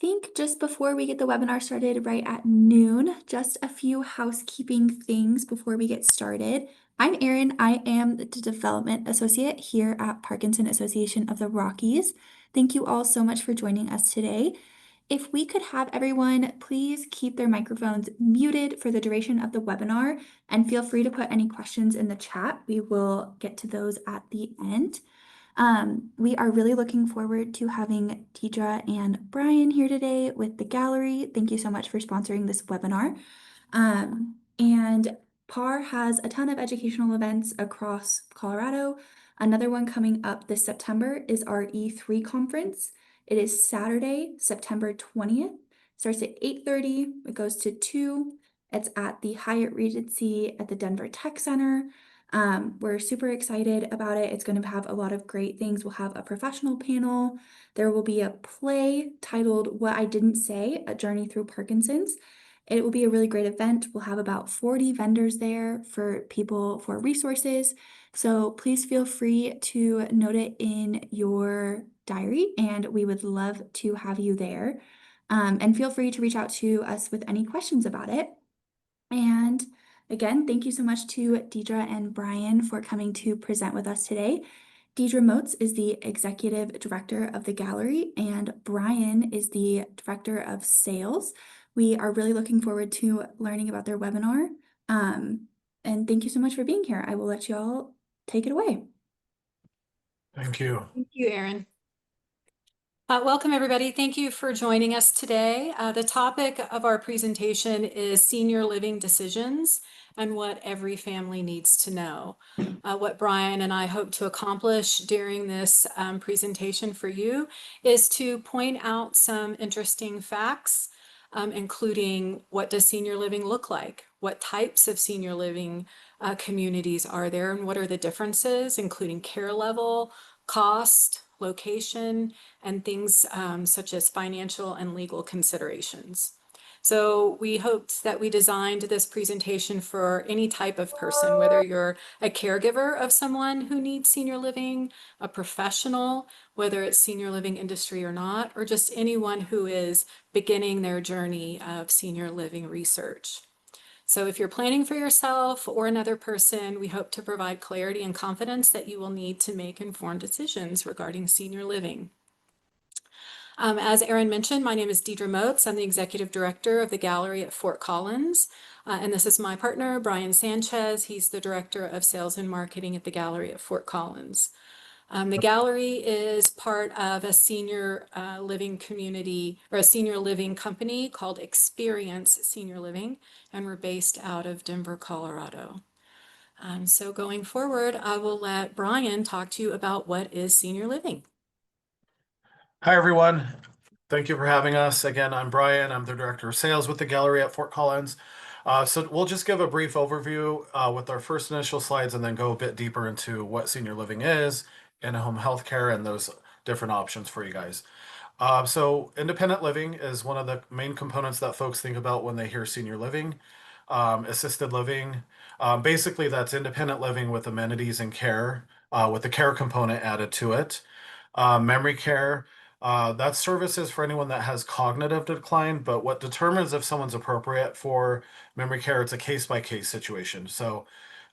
think just before we get the webinar started right at noon, just a few housekeeping things before we get started. I'm Erin. I am the Development Associate here at Parkinson Association of the Rockies. Thank you all so much for joining us today. If we could have everyone please keep their microphones muted for the duration of the webinar and feel free to put any questions in the chat. We will get to those at the end. We are really looking forward to having Deidre and Brian here today with the gallery. Thank you so much for sponsoring this webinar. And PAR has a ton of educational events across Colorado. Another one coming up this September is our E3 conference. It is Saturday, September 20th. Starts at 8:30. It goes to 2. It's at the Hyatt Regency at the Denver Tech Center. We're super excited about it. It's going to have a lot of great things. We'll have a professional panel. There will be a play titled What I Didn't Say, A Journey Through Parkinson's. It will be a really great event. We'll have about 40 vendors there for people for resources. So please feel free to note it in your diary, and we would love to have you there. And feel free to reach out to us with any questions about it. And again, thank you so much to Deidre and Brian for coming to present with us today. Deidre Moats is the Executive Director of the Gallery, and Brian is the Director of Sales. We are really looking forward to learning about their webinar. And thank you so much for being here. I will let you all take it away. Thank you. Thank you, Erin. Welcome, everybody. Thank you for joining us today. The topic of our presentation is senior living decisions and what every family needs to know. What Brian and I hope to accomplish during this presentation for you is to point out some interesting facts, including what does senior living look like? What types of senior living communities are there, and what are the differences, including care level, cost, location, and things such as financial and legal considerations. So we hoped that we designed this presentation for any type of person, whether you're a caregiver of someone who needs senior living, a professional, whether it's senior living industry or not, or just anyone who is beginning their journey of senior living research. So if you're planning for yourself or another person, we hope to provide clarity and confidence that you will need to make informed decisions regarding senior living. As Erin mentioned, my name is Deidre Moats. I'm the Executive Director of the Gallery at Fort Collins. And this is my partner, Brian Sanchez. He's the Director of Sales and Marketing at the Gallery at Fort Collins. The gallery is part of a senior living community, or a senior living company called Experience Senior Living, and we're based out of Denver, Colorado. So going forward, I will let Brian talk to you about what is senior living. Hi, everyone. Thank you for having us. Again, I'm Brian. I'm the Director of Sales with the Gallery at Fort Collins. So we'll just give a brief overview with our first initial slides and then go a bit deeper into what senior living is, in-home healthcare, and those different options for you guys. So independent living is one of the main components that folks think about when they hear senior living. Assisted living, basically that's independent living with amenities and care, with the care component added to it. Memory care, that's services for anyone that has cognitive decline, but what determines if someone's appropriate for memory care, it's a case-by-case situation. So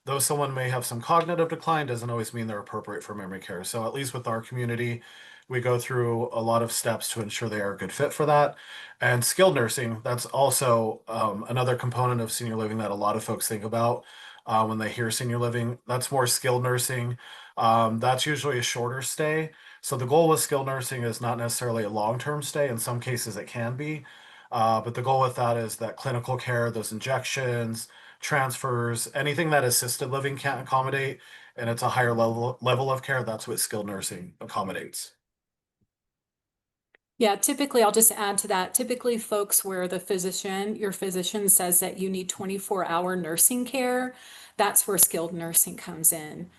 though someone may have some cognitive decline, doesn't always mean they're appropriate for memory care. So at least with our community, we go through a lot of steps to ensure they are a good fit for that. And skilled nursing, that's also another component of senior living that a lot of folks think about when they hear senior living. That's more skilled nursing. That's usually a shorter stay. So the goal with skilled nursing is not necessarily a long-term stay. In some cases it can be, but the goal with that is that clinical care, those injections, transfers, anything that assisted living can't accommodate, and it's a higher level of care, that's what skilled nursing accommodates. Yeah, typically, I'll just add to that. Typically, folks where your physician says that you need 24-hour nursing care, that's where skilled nursing comes in.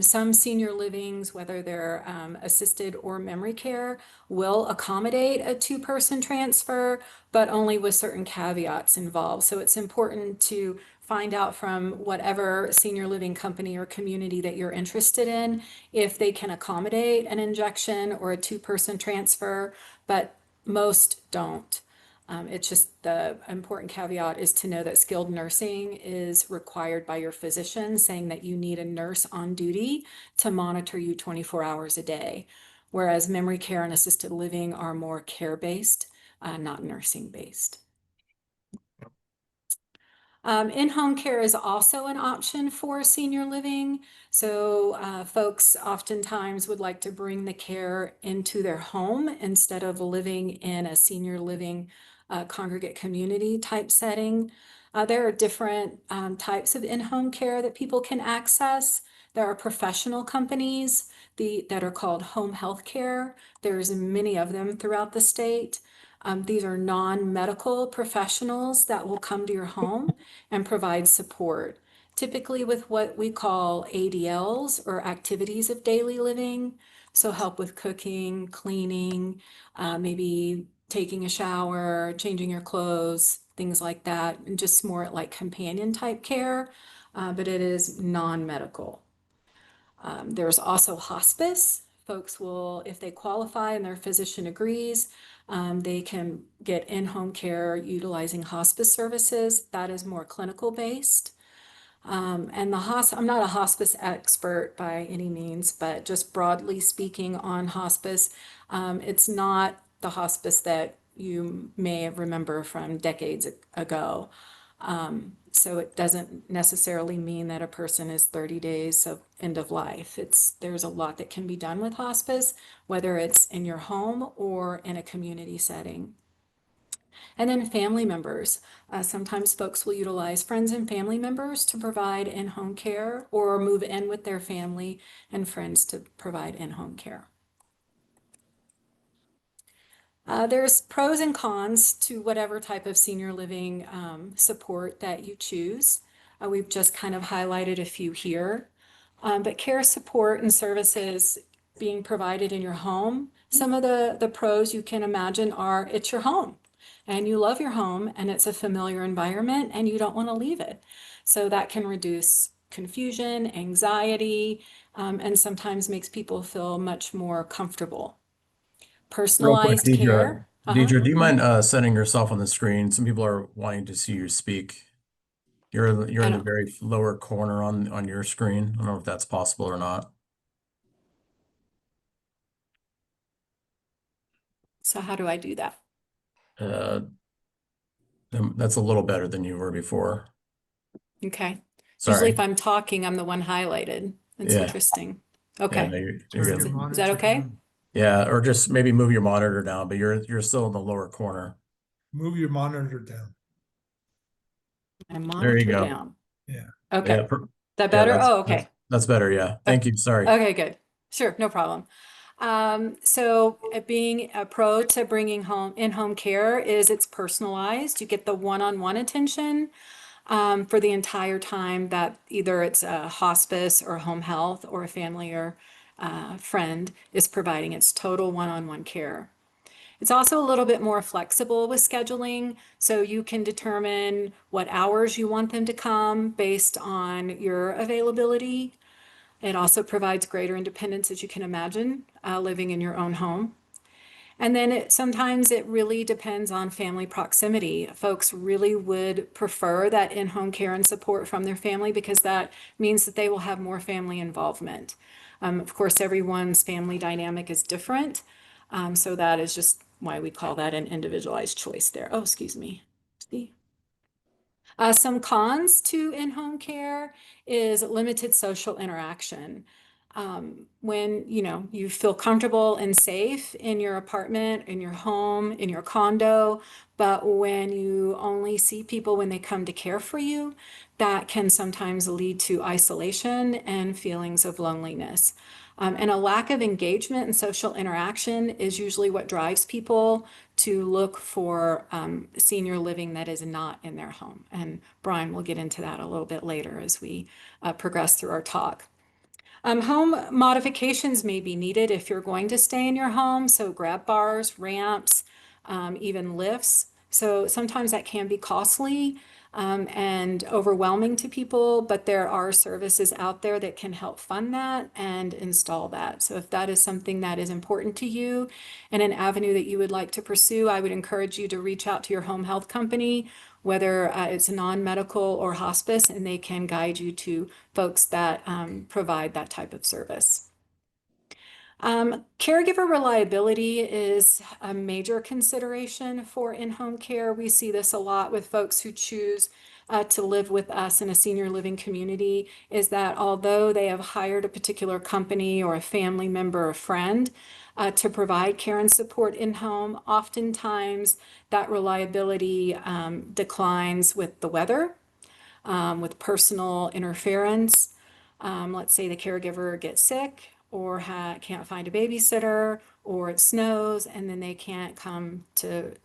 Some senior livings, whether they're assisted or memory care, will accommodate a two-person transfer, but only with certain caveats involved. So it's important to find out from whatever senior living company or community that you're interested in if they can accommodate an injection or a two-person transfer. But Most don't. It's just the important caveat is to know that skilled nursing is required by your physician, saying that you need a nurse on duty to monitor you 24 hours a day. Whereas memory care and assisted living are more care-based, not nursing-based. In-home care is also an option for senior living. So folks oftentimes would like to bring the care into their home instead of living in a senior living congregate community type setting. There are different types of in-home care that people can access. There are professional companies that are called home health care. There's many of them throughout the state. These are non-medical professionals that will come to your home and provide support, typically with what we call ADLs or activities of daily living. So help with cooking, cleaning, maybe taking a shower, changing your clothes, things like that, and just more like companion type care, but it is non-medical. There's also hospice. Folks will, if they qualify and their physician agrees, they can get in-home care utilizing hospice services. That is more clinical based. And I'm not a hospice expert by any means, but just broadly speaking on hospice, it's not the hospice that you may remember from decades ago. So it doesn't necessarily mean that a person is 30 days of end of life. There's a lot that can be done with hospice, whether it's in your home or in a community setting. And then family members. Sometimes folks will utilize friends and family members to provide in-home care or move in with their family and friends to provide in-home care. There's pros and cons to whatever type of senior living support that you choose. We've just kind of highlighted a few here. But care support and services being provided in your home, some of the pros you can imagine are it's your home and you love your home and it's a familiar environment and you don't want to leave it. So that can reduce confusion, anxiety, and sometimes makes people feel much more comfortable. Real quick, Personalized Deidre. care. Deidre, do you mind setting yourself on the screen? Some people are wanting to see you speak. You're I in the don't. very lower corner on your screen. I don't know if that's possible or not. So how do I do that? Uh, that's a little better than you were before. Okay. Usually if Sorry. I'm talking, I'm the one highlighted. That's Yeah. interesting. Yeah, Okay. no, you're Turn your good. Is that monitor okay? down. Yeah, or just maybe move your monitor down, but you're still in the lower corner. Move your monitor down. My There you monitor go. down. Yeah. Okay. Yeah, That yeah, better? Oh, okay. that's better. Yeah. Uh, Thank you. Sorry. Okay, good. Sure, no problem. So being a pro to bringing home in-home care is it's personalized. You get the one-on-one attention for the entire time that either it's a hospice or home health or a family or friend is providing. It's total one-on-one care. It's also a little bit more flexible with scheduling, so you can determine what hours you want them to come based on your availability. It also provides greater independence, as you can imagine, living in your own home. And then sometimes it really depends on family proximity. Folks really would prefer that in-home care and support from their family because that means that they will have more family involvement. Of course, everyone's family dynamic is different. So that is just why we call that an individualized choice there. Oh, excuse me. See? Some cons to in-home care is limited social interaction. When you feel comfortable and safe in your apartment, in your home, in your condo, but when you only see people when they come to care for you, that can sometimes lead to isolation and feelings of loneliness. And a lack of engagement and social interaction is usually what drives people to look for senior living that is not in their home. And Brian will get into that a little bit later as we progress through our talk. Home modifications may be needed if you're going to stay in your home, so grab bars, ramps, even lifts. So sometimes that can be costly. and overwhelming to people, but there are services out there that can help fund that and install that. So if that is something that is important to you and an avenue that you would like to pursue, I would encourage you to reach out to your home health company, whether it's non-medical or hospice, and they can guide you to folks that provide that type of service. Caregiver reliability is a major consideration for in-home care. We see this a lot with folks who choose to live with us in a senior living community, is that although they have hired a particular company or a family member or friend to provide care and support in-home, oftentimes that reliability declines with the weather, with personal interference. Let's say the caregiver gets sick or can't find a babysitter, or it snows and then they can't come to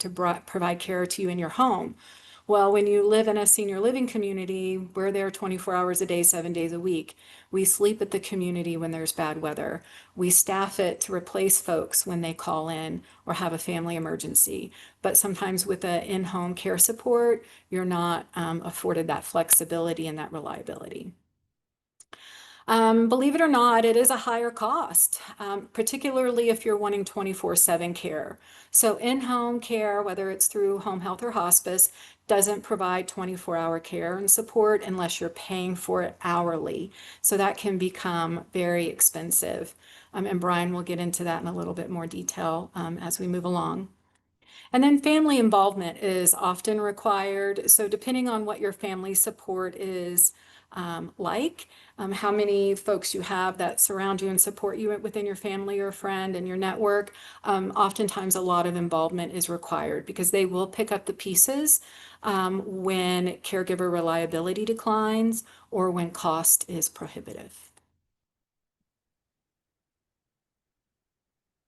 provide care to you in your home. Well, when you live in a senior living community, we're there 24 hours a day, 7 days a week. We sleep at the community when there's bad weather. We staff it to replace folks when they call in or have a family emergency. But sometimes with the in-home care support, you're not afforded that flexibility and that reliability. Believe it or not, it is a higher cost, particularly if you're wanting 24/7 care. So in-home care, whether it's through home health or hospice, doesn't provide 24-hour care and support unless you're paying for it hourly. So that can become very expensive. And Brian will get into that in a little bit more detail as we move along. And then family involvement is often required. So depending on what your family support is how many folks you have that surround you and support you within your family or friend and your network, oftentimes a lot of involvement is required because they will pick up the pieces when caregiver reliability declines or when cost is prohibitive.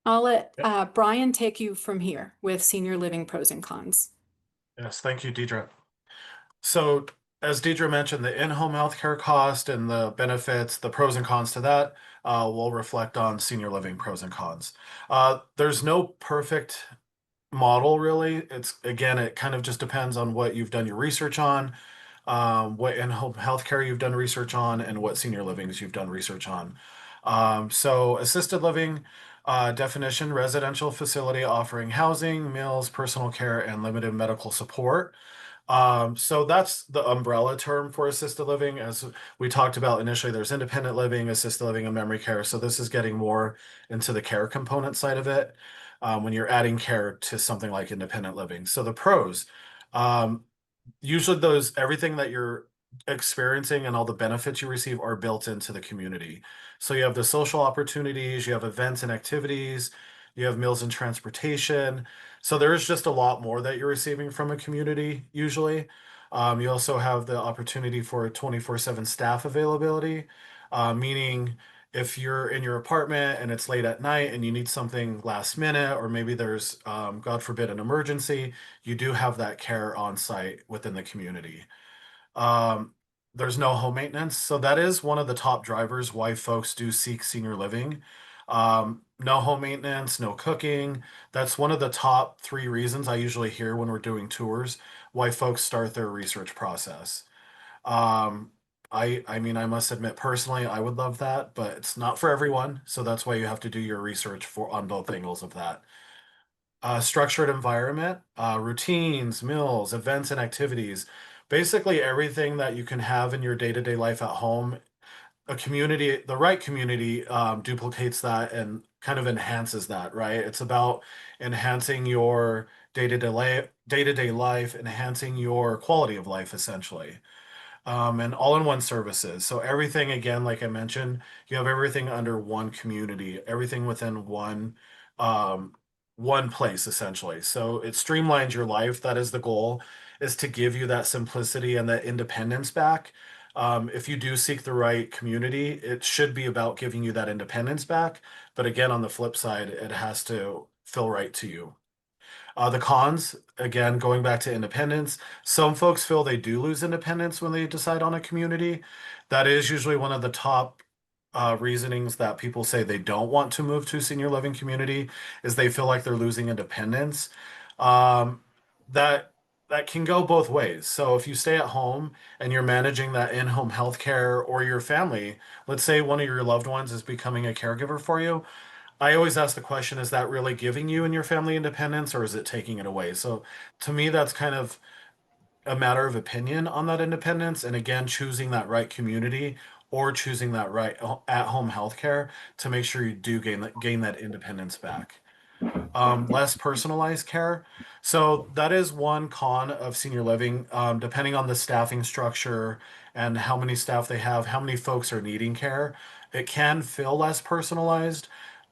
I'll let Brian take you from here with senior living pros and cons. Yes, thank you, Deidre. So as Deidre mentioned, the in-home healthcare cost and the benefits, the pros and cons to that, will reflect on senior living pros and cons. There's no perfect model really. It's again, it kind of just depends on what you've done your research on, what in-home healthcare you've done research on, and what senior livings you've done research on. So assisted living definition, residential facility offering housing, meals, personal care, and limited medical support. So that's the umbrella term for assisted living. As we talked about initially, there's independent living, assisted living, and memory care. So this is getting more into the care component side of it when you're adding care to something like independent living. So the pros, um, usually everything that you're experiencing and all the benefits you receive are built into the community. So you have the social opportunities, you have events and activities, you have meals and transportation. So there is just a lot more that you're receiving from a community usually. You also have the opportunity for 24/7 staff availability, meaning if you're in your apartment and it's late at night and you need something last minute, or maybe there's, God forbid, an emergency, you do have that care on site within the community. Um, there's no home maintenance, so that is one of the top drivers why folks do seek senior living. No home maintenance, no cooking. That's one of the top three reasons I usually hear when we're doing tours why folks start their research process. Um, I mean, I must admit personally, I would love that, but it's not for everyone. So that's why you have to do your research for on both angles of that. Structured environment, routines, meals, events, and activities. Basically, everything that you can have in your day-to-day life at home. A community, the right community, duplicates that and kind of enhances that, right? It's about enhancing your day-to-day life, enhancing your quality of life, essentially, and all-in-one services. So everything, again, like I mentioned, you have everything under one community, everything within um, one place, essentially. So it streamlines your life. That is the goal, is to give you that simplicity and that independence back. If you do seek the right community, it should be about giving you that independence back. But again, on the flip side, it has to feel right to you. The cons, again, going back to independence, some folks feel they do lose independence when they decide on a community. That is usually one of the top reasonings that people say they don't want to move to senior living community, is they feel like they're losing independence. Um, that that can go both ways. So if you stay at home and you're managing that in-home healthcare or your family, let's say one of your loved ones is becoming a caregiver for you, I always ask the question, is that really giving you and your family independence or is it taking it away? So to me, that's kind of a matter of opinion on that independence. And again, choosing that right community or choosing that right at-home healthcare to make sure you do gain that independence back. Less personalized care. So that is one con of senior living, depending on the staffing structure and how many staff they have, how many folks are needing care. It can feel less personalized,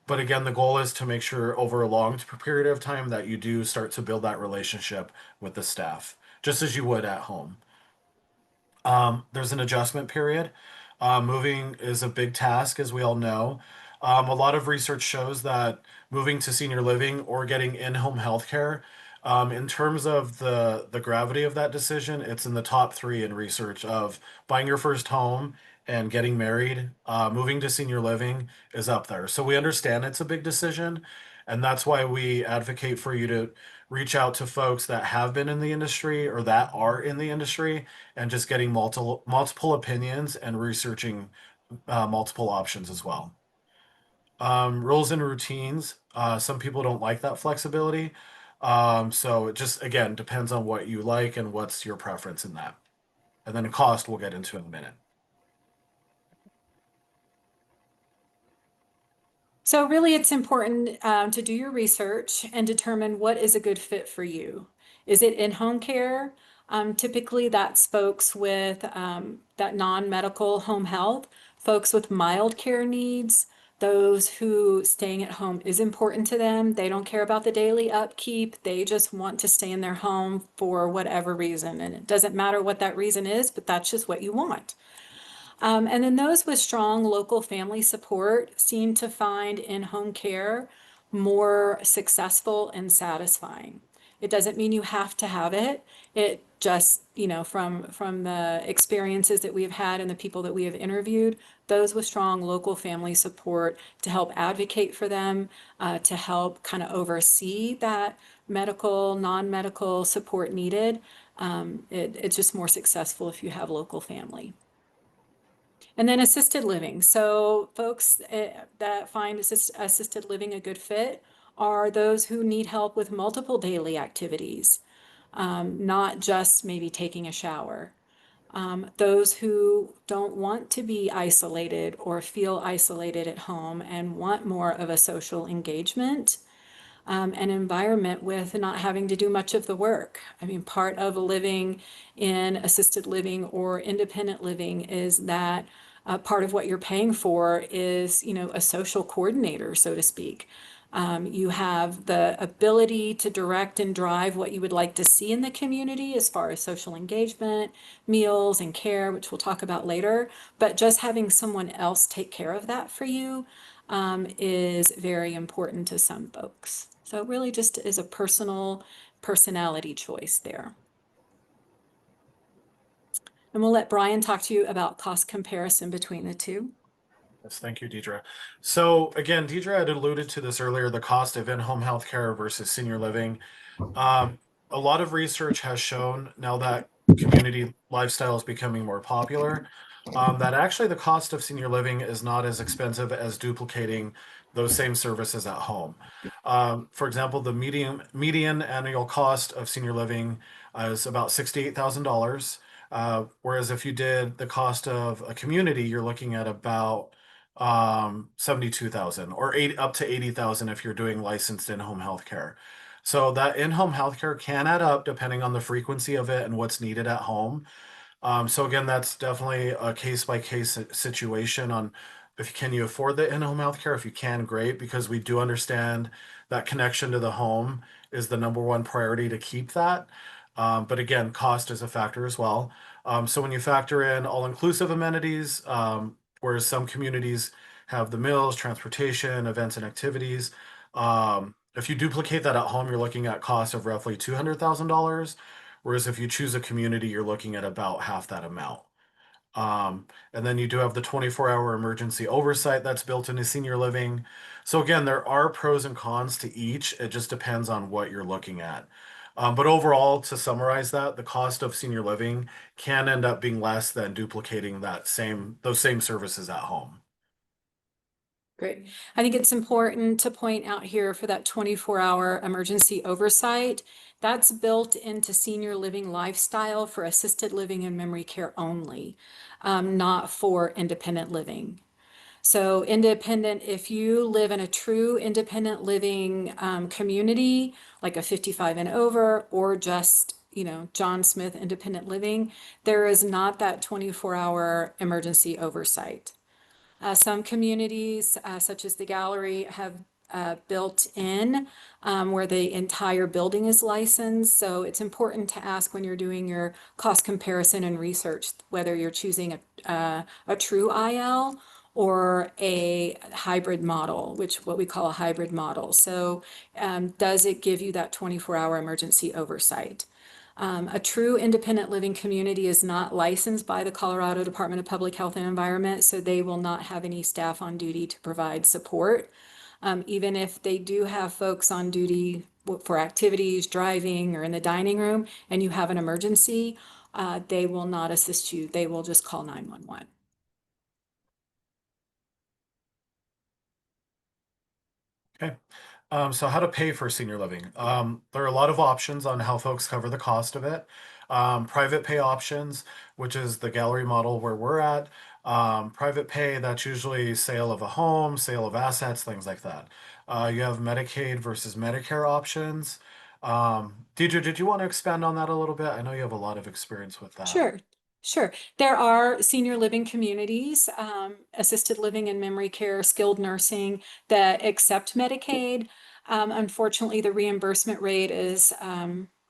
but again, the goal is to make sure over a long period of time that you do start to build that relationship with the staff, just as you would at home. There's an adjustment period. Moving is a big task, as we all know. A lot of research shows that moving to senior living or getting in-home healthcare, in terms of the gravity of that decision, it's in the top three in research of buying your first home and getting married. Moving to senior living is up there. So we understand it's a big decision, and that's why we advocate for you to reach out to folks that have been in the industry or that are in the industry and just getting multiple opinions and researching multiple options as well. Rules and routines. Some people don't like that flexibility. So it just again depends on what you like and what's your preference in that. And then cost we'll get into in a minute. So really, it's important to do your research and determine what is a good fit for you. Is it in-home care? Typically, that's folks with that non-medical home health, folks with mild care needs, those who staying at home is important to them. They don't care about the daily upkeep. They just want to stay in their home for whatever reason. And it doesn't matter what that reason is, but that's just what you want. And then those with strong local family support seem to find in-home care more successful and satisfying. It doesn't mean you have to have it. It just, from the experiences that we've had and the people that we have interviewed, those with strong local family support to help advocate for them, to help kind of oversee that medical, non-medical support needed. It's just more successful if you have local family. And then assisted living. So folks that find assisted living a good fit are those who need help with multiple daily activities, not just maybe taking a shower. Those who don't want to be isolated or feel isolated at home and want more of a social engagement, an environment with not having to do much of the work. I mean, part of living in assisted living or independent living is that part of what you're paying for is, a social coordinator, so to speak. You have the ability to direct and drive what you would like to see in the community as far as social engagement, meals, and care, which we'll talk about later. But just having someone else take care of that for you is very important to some folks. So it really just is a personality choice there. And we'll let Brian talk to you about cost comparison between the two. Yes, thank you, Deidre. So again, Deidre had alluded to this earlier, the cost of in-home healthcare versus senior living. Um, a lot of research has shown now that community lifestyle is becoming more popular, that actually the cost of senior living is not as expensive as duplicating those same services at home. For example, the median annual cost of senior living is about $68,000. Whereas if you did the cost of a community, you're looking at about 72,000 or up to 80,000 if you're doing licensed in-home healthcare. So that in-home healthcare can add up depending on the frequency of it and what's needed at home. So again, that's definitely a case by case situation on if can you afford the in-home healthcare. If you can, great, because we do understand that connection to the home is the number one priority to keep that. But again, cost is a factor as well. So when you factor in all-inclusive amenities, whereas some communities have the meals, transportation, events, and activities. If you duplicate that at home, you're looking at costs of roughly $200,000. Whereas if you choose a community, you're looking at about half that amount. And then you do have the 24-hour emergency oversight that's built into senior living. So again, there are pros and cons to each. It just depends on what you're looking at. But overall, to summarize that, the cost of senior living can end up being less than duplicating those same services at home. Great. I think it's important to point out here for that 24-hour emergency oversight, that's built into senior living lifestyle for assisted living and memory care only, not for independent living. So independent, if you live in a true independent living community, like a 55 and over, or just, John Smith independent living, there is not that 24-hour emergency oversight. Some communities, such as the gallery, have built in where the entire building is licensed. So it's important to ask when you're doing your cost comparison and research whether you're choosing a true IL or a hybrid model, which what we call a hybrid model. So does it give you that 24-hour emergency oversight? A true independent living community is not licensed by the Colorado Department of Public Health and Environment, so they will not have any staff on duty to provide support. Even if they do have folks on duty for activities, driving, or in the dining room, and you have an emergency, they will not assist you. They will just call 911. Okay. So how to pay for senior living. There are a lot of options on how folks cover the cost of it. Private pay options, which is the gallery model where we're at. Private pay, that's usually sale of a home, sale of assets, things like that. You have Medicaid versus Medicare options. Deidre, did you want to expand on that a little bit? I know you have a lot of experience with that. Sure, sure. There are senior living communities, assisted living and memory care, skilled nursing that accept Medicaid. Unfortunately, the reimbursement rate is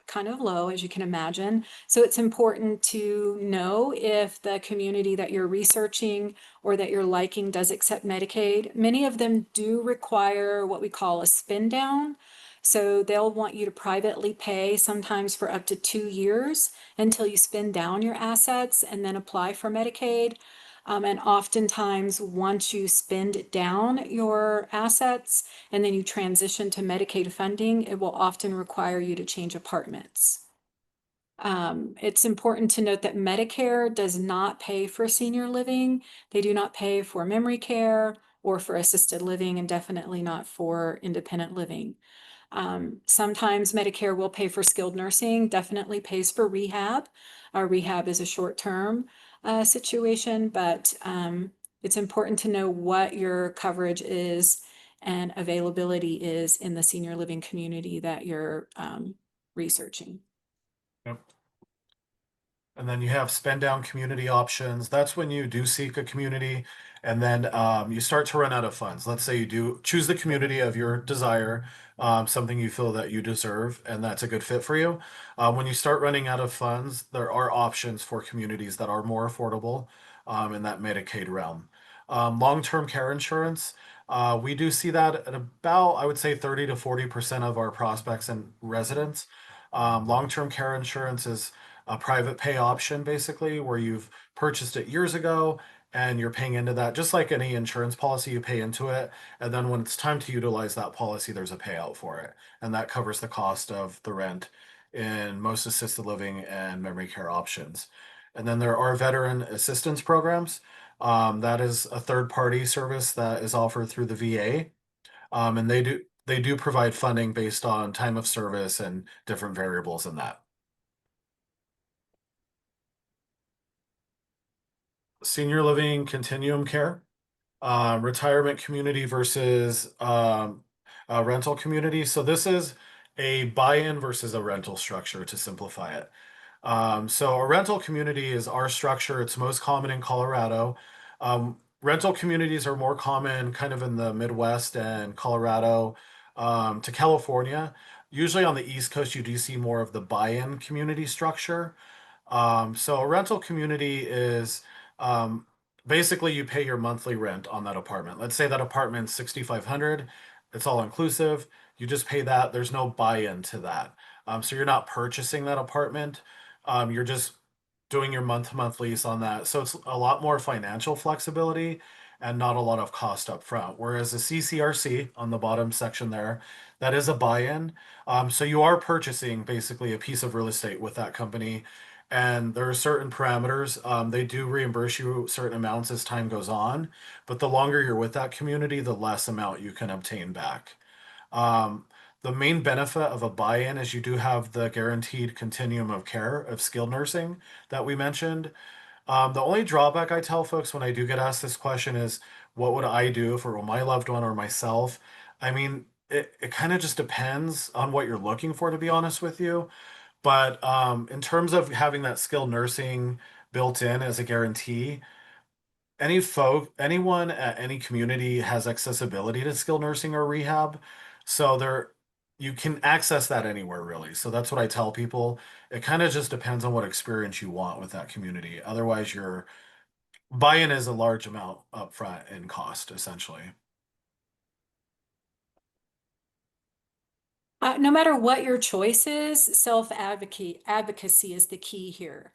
kind of low, as you can imagine. So it's important to know if the community that you're researching or that you're liking does accept Medicaid. Many of them do require what we call a spin down. So they'll want you to privately pay sometimes for up to 2 years until you spend down your assets and then apply for Medicaid. And oftentimes, once you spend down your assets and then you transition to Medicaid funding, it will often require you to change apartments. It's important to note that Medicare does not pay for senior living. They do not pay for memory care or for assisted living, and definitely not for independent living. Sometimes Medicare will pay for skilled nursing, definitely pays for rehab. Rehab is a short-term situation, but it's important to know what your coverage is and availability is in the senior living community that you're researching. Yep. And then you have spend down community options. That's when you do seek a community and then you start to run out of funds. Let's say you do choose the community of your desire, something you feel that you deserve, and that's a good fit for you. When you start running out of funds, there are options for communities that are more affordable in that Medicaid realm. Long-term care insurance, we do see that at about, I would say, 30 to 40% of our prospects and residents. Long-term care insurance is a private pay option, basically, where you've purchased it years ago and you're paying into that, just like any insurance policy, you pay into it. And then when it's time to utilize that policy, there's a payout for it. And that covers the cost of the rent in most assisted living and memory care options. And then there are veteran assistance programs. That is a third party service that is offered through the VA. And they do provide funding based on time of service and different variables in that. Senior living continuum care, retirement community versus rental community. So this is a buy-in versus a rental structure to simplify it. So a rental community is our structure. It's most common in Colorado. Rental communities are more common kind of in the Midwest and Colorado to California. Usually on the East Coast, you do see more of the buy-in community structure. So a rental community is um, basically you pay your monthly rent on that apartment. Let's say that apartment's 6,500. It's all inclusive. You just pay that. There's no buy-in to that. So you're not purchasing that apartment. You're just doing your month-to-month lease on that. So it's a lot more financial flexibility and not a lot of cost up front. Whereas a CCRC on the bottom section there, that is a buy-in. So you are purchasing basically a piece of real estate with that company, and there are certain parameters. They do reimburse you certain amounts as time goes on, but the longer you're with that community, the less amount you can obtain back. Um, the main benefit of a buy-in is you do have the guaranteed continuum of care of skilled nursing that we mentioned. The only drawback I tell folks when I do get asked this question is, what would I do for my loved one or myself? I mean, it kind of just depends on what you're looking for, to be honest with you. But in terms of having that skilled nursing built in as a guarantee, anyone at any community has accessibility to skilled nursing or rehab. So you can access that anywhere really. So that's what I tell people. It kind of just depends on what experience you want with that community. Otherwise, your buy-in is a large amount upfront in cost, essentially. No matter what your choice is, advocacy is the key here.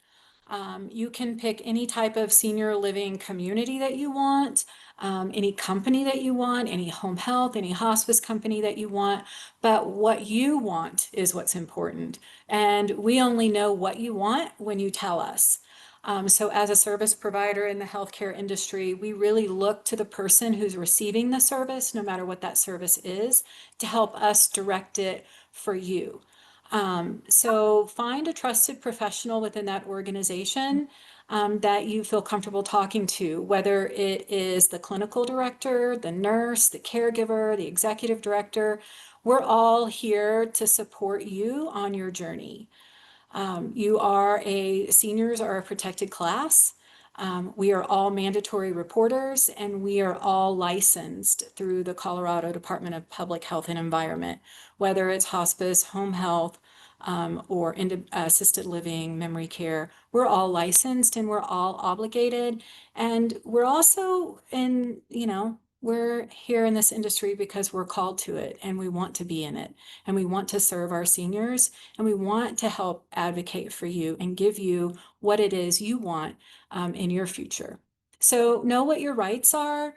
You can pick any type of senior living community that you want, any company that you want, any home health, any hospice company that you want, but what you want is what's important. And we only know what you want when you tell us. So as a service provider in the healthcare industry, we really look to the person who's receiving the service, no matter what that service is, to help us direct it for you. So find a trusted professional within that organization that you feel comfortable talking to, whether it is the clinical director, the nurse, the caregiver, the executive director. We're all here to support you on your journey. Seniors are a protected class. We are all mandatory reporters, and we are all licensed through the Colorado Department of Public Health and Environment, whether it's hospice, home health, or assisted living, memory care. We're all licensed and we're all obligated. And we're also we're here in this industry because we're called to it and we want to be in it and we want to serve our seniors and we want to help advocate for you and give you what it is you want in your future. So know what your rights are.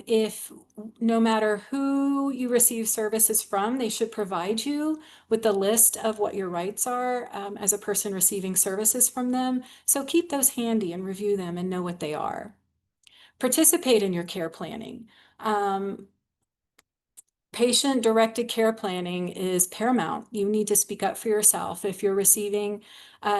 If no matter who you receive services from, they should provide you with the list of what your rights are as a person receiving services from them. So keep those handy and review them and know what they are. Participate in your care planning. Patient-directed care planning is paramount. You need to speak up for yourself. If you're receiving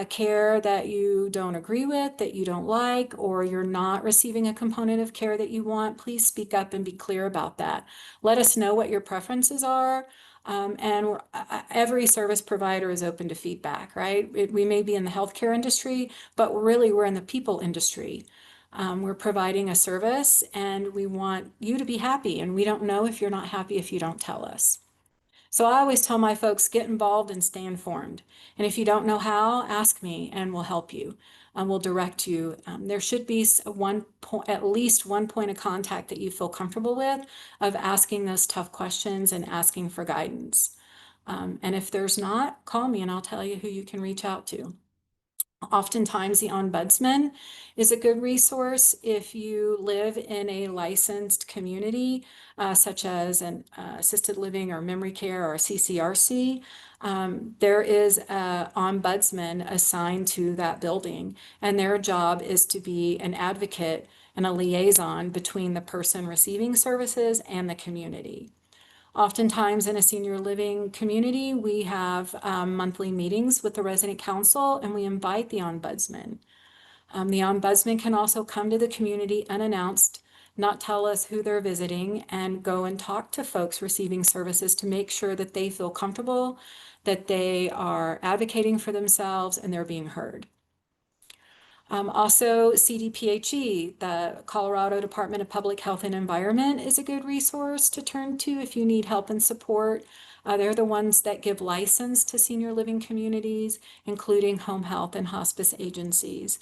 care that you don't agree with, that you don't like, or you're not receiving a component of care that you want, please speak up and be clear about that. Let us know what your preferences are. Every service provider is open to feedback, right? We may be in the healthcare industry, but really we're in the people industry. We're providing a service and we want you to be happy, and we don't know if you're not happy if you don't tell us. So I always tell my folks, get involved and stay informed. And if you don't know how, ask me and we'll help you. We'll direct you. There should be at least one point of contact that you feel comfortable with of asking those tough questions and asking for guidance. And if there's not, call me and I'll tell you who you can reach out to. Oftentimes, the ombudsman is a good resource if you live in a licensed community, such as an assisted living or memory care or a CCRC. There is an ombudsman assigned to that building, and their job is to be an advocate and a liaison between the person receiving services and the community. Oftentimes in a senior living community, we have monthly meetings with the resident council and we invite the ombudsman. The ombudsman can also come to the community unannounced, not tell us who they're visiting, and go and talk to folks receiving services to make sure that they feel comfortable, that they are advocating for themselves and they're being heard. Also, CDPHE, the Colorado Department of Public Health and Environment, is a good resource to turn to if you need help and support. They're the ones that give license to senior living communities, including home health and hospice agencies.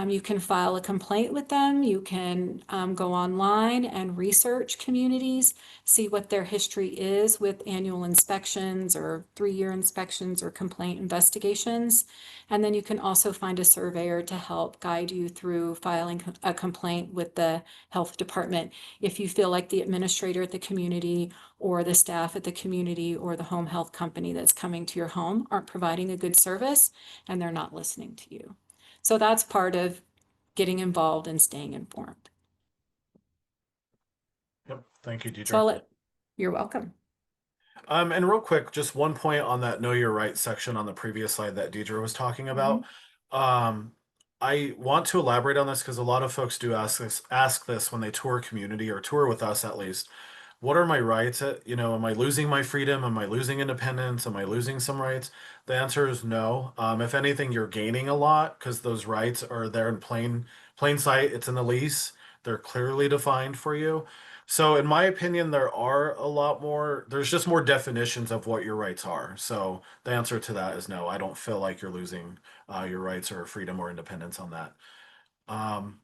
You can file a complaint with them. You can go online and research communities, see what their history is with annual inspections or 3-year inspections or complaint investigations. And then you can also find a surveyor to help guide you through filing a complaint with the health department if you feel like the administrator at the community or the staff at the community or the home health company that's coming to your home aren't providing a good service and they're not listening to you. So that's part of getting involved and staying informed. Yep. Thank you, So Deidre. you're welcome. And real quick, just one point on that know your rights section on the previous slide that Deidre was talking about. I want to elaborate on this because a lot of folks do ask this when they tour community or tour with us at least. What are my rights? Am I losing my freedom? Am I losing independence? Am I losing some rights? The answer is no. If anything, you're gaining a lot because those rights are there in plain sight. It's in the lease. They're clearly defined for you. So in my opinion, there's just more definitions of what your rights are. So the answer to that is no. I don't feel like you're losing your rights or freedom or independence on that. Um,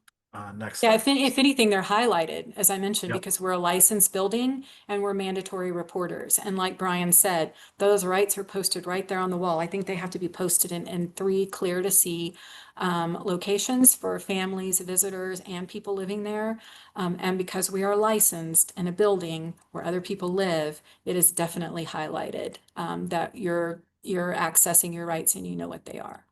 Next Yeah, slide. if anything, they're highlighted, as I mentioned, Yep. because we're a licensed building and we're mandatory reporters. And like Brian said, those rights are posted right there on the wall. I think they have to be posted in 3 clear to see locations for families, visitors, and people living there. And because we are licensed in a building where other people live, it is definitely highlighted that you're accessing your rights and you know what they are.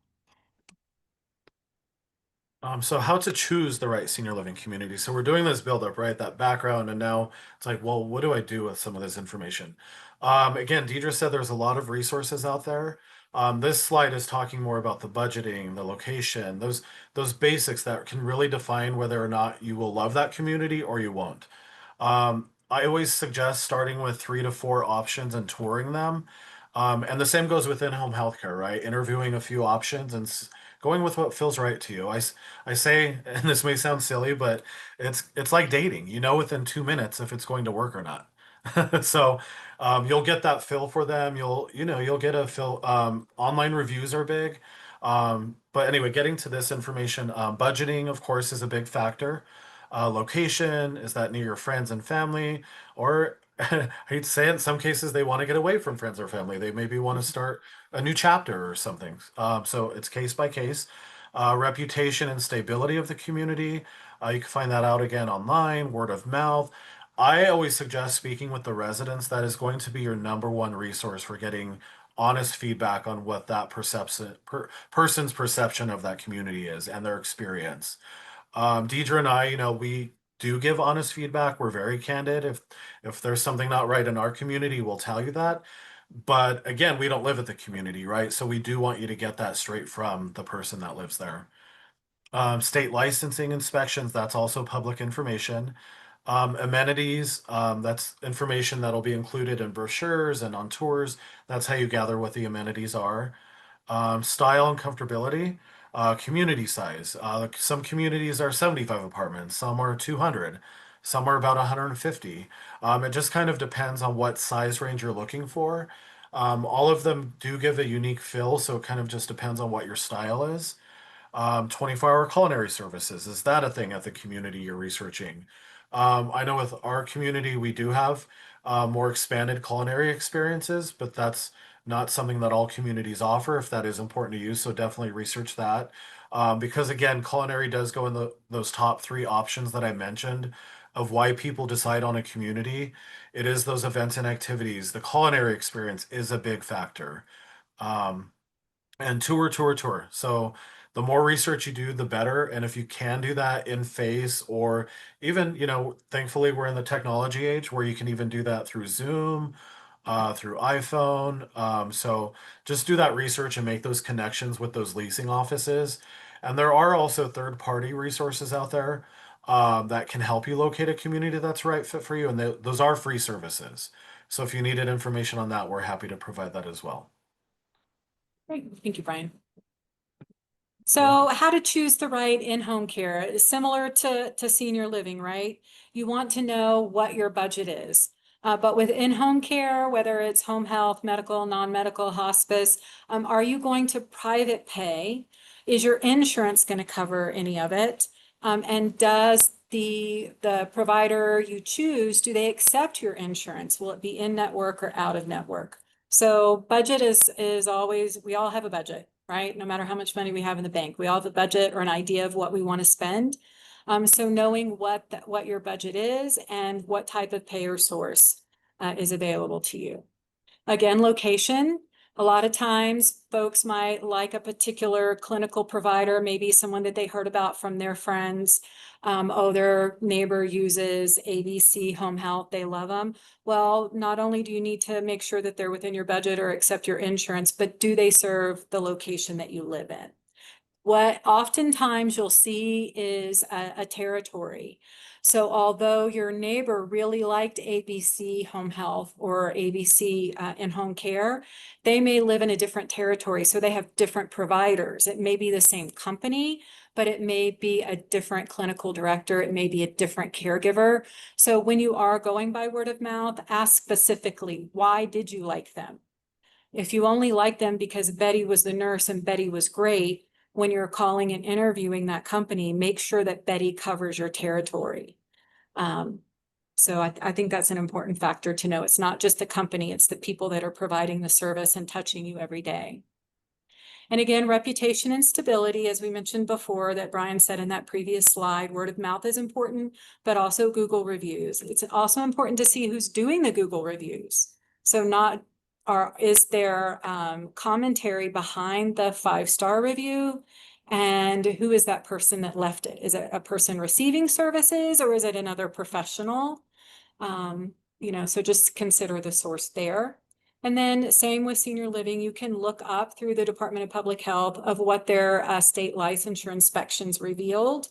So how to choose the right senior living community. So we're doing this build up, right? That background, and now it's like, well, what do I do with some of this information? Again, Deidre said there's a lot of resources out there. This slide is talking more about the budgeting, the location, those basics that can really define whether or not you will love that community or you won't. I always suggest starting with 3 to 4 options and touring them. And the same goes within home healthcare, right? Interviewing a few options and going with what feels right to you. I say, and this may sound silly, but it's like dating. You know within 2 minutes if it's going to work or not. So you'll get that feel for them. You'll get a feel. Online reviews are big. But anyway, getting to this information, budgeting, of course, is a big factor. Location, is that near your friends and family? Or I hate to say it, in some cases they want to get away from friends or family. They maybe want to start a new chapter or something. So it's case by case. Reputation and stability of the community. You can find that out again online, word of mouth. I always suggest speaking with the residents. That is going to be your number one resource for getting honest feedback on what that person's perception of that community is and their experience. Deidre and I, we do give honest feedback. We're very candid. If there's something not right in our community, we'll tell you that. But again, we don't live at the community, right? So we do want you to get that straight from the person that lives there. State licensing inspections, that's also public information. Amenities, that's information that'll be included in brochures and on tours. That's how you gather what the amenities are. Style and comfortability, community size. Some communities are 75 apartments, some are 200, some are about 150. It just kind of depends on what size range you're looking for. All of them do give a unique feel, so it kind of just depends on what your style is. 24-hour culinary services, is that a thing at the community you're researching? I know with our community, we do have more expanded culinary experiences, but that's not something that all communities offer if that is important to you. So definitely research that. Because again, culinary does go in those top 3 options that I mentioned of why people decide on a community. It is those events and activities. The culinary experience is a big factor. Um, and tour. So the more research you do, the better. And if you can do that in face or even, thankfully we're in the technology age where you can even do that through Zoom, through iPhone. So just do that research and make those connections with those leasing offices. And there are also third-party resources out there that can help you locate a community that's right fit for you. And those are free services. So if you needed information on that, we're happy to provide that as well. Great. Thank you, Brian. So how to choose the right in-home care is similar to senior living, right? You want to know what your budget is. But with in-home care, whether it's home health, medical, non-medical, hospice, are you going to private pay? Is your insurance going to cover any of it? And does the provider you choose, do they accept your insurance? Will it be in network or out of network? So budget is always, we all have a budget, right? No matter how much money we have in the bank, we all have a budget or an idea of what we want to spend. So knowing what your budget is and what type of payer source is available to you. Again, location. A lot of times folks might like a particular clinical provider, maybe someone that they heard about from their friends. Oh, their neighbor uses ABC Home Health, they love them. Well, not only do you need to make sure that they're within your budget or accept your insurance, but do they serve the location that you live in? What oftentimes you'll see is a territory. So although your neighbor really liked ABC Home Health or ABC in-home care, they may live in a different territory. So they have different providers. It may be the same company, but it may be a different clinical director. It may be a different caregiver. So when you are going by word of mouth, ask specifically, why did you like them? If you only like them because Betty was the nurse and Betty was great, when you're calling and interviewing that company, make sure that Betty covers your territory. So I think that's an important factor to know. It's not just the company, it's the people that are providing the service and touching you every day. And again, reputation and stability, as we mentioned before, that Brian said in that previous slide, word of mouth is important, but also Google reviews. It's also important to see who's doing the Google reviews. So is there commentary behind the 5-star review? And who is that person that left it? Is it a person receiving services or is it another professional? So just consider the source there. And then same with senior living, you can look up through the Department of Public Health of what their state licensure inspections revealed.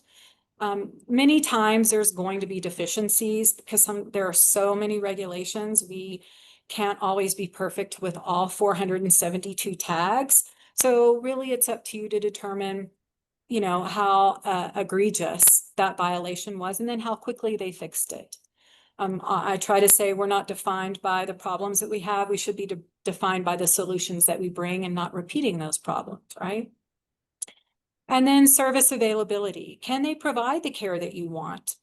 Many times there's going to be deficiencies because there are so many regulations. We can't always be perfect with all 472 tags. So really it's up to you to determine, how egregious that violation was and then how quickly they fixed it. I try to say we're not defined by the problems that we have. We should be defined by the solutions that we bring and not repeating those problems, right? And then service availability. Can they provide the care that you want?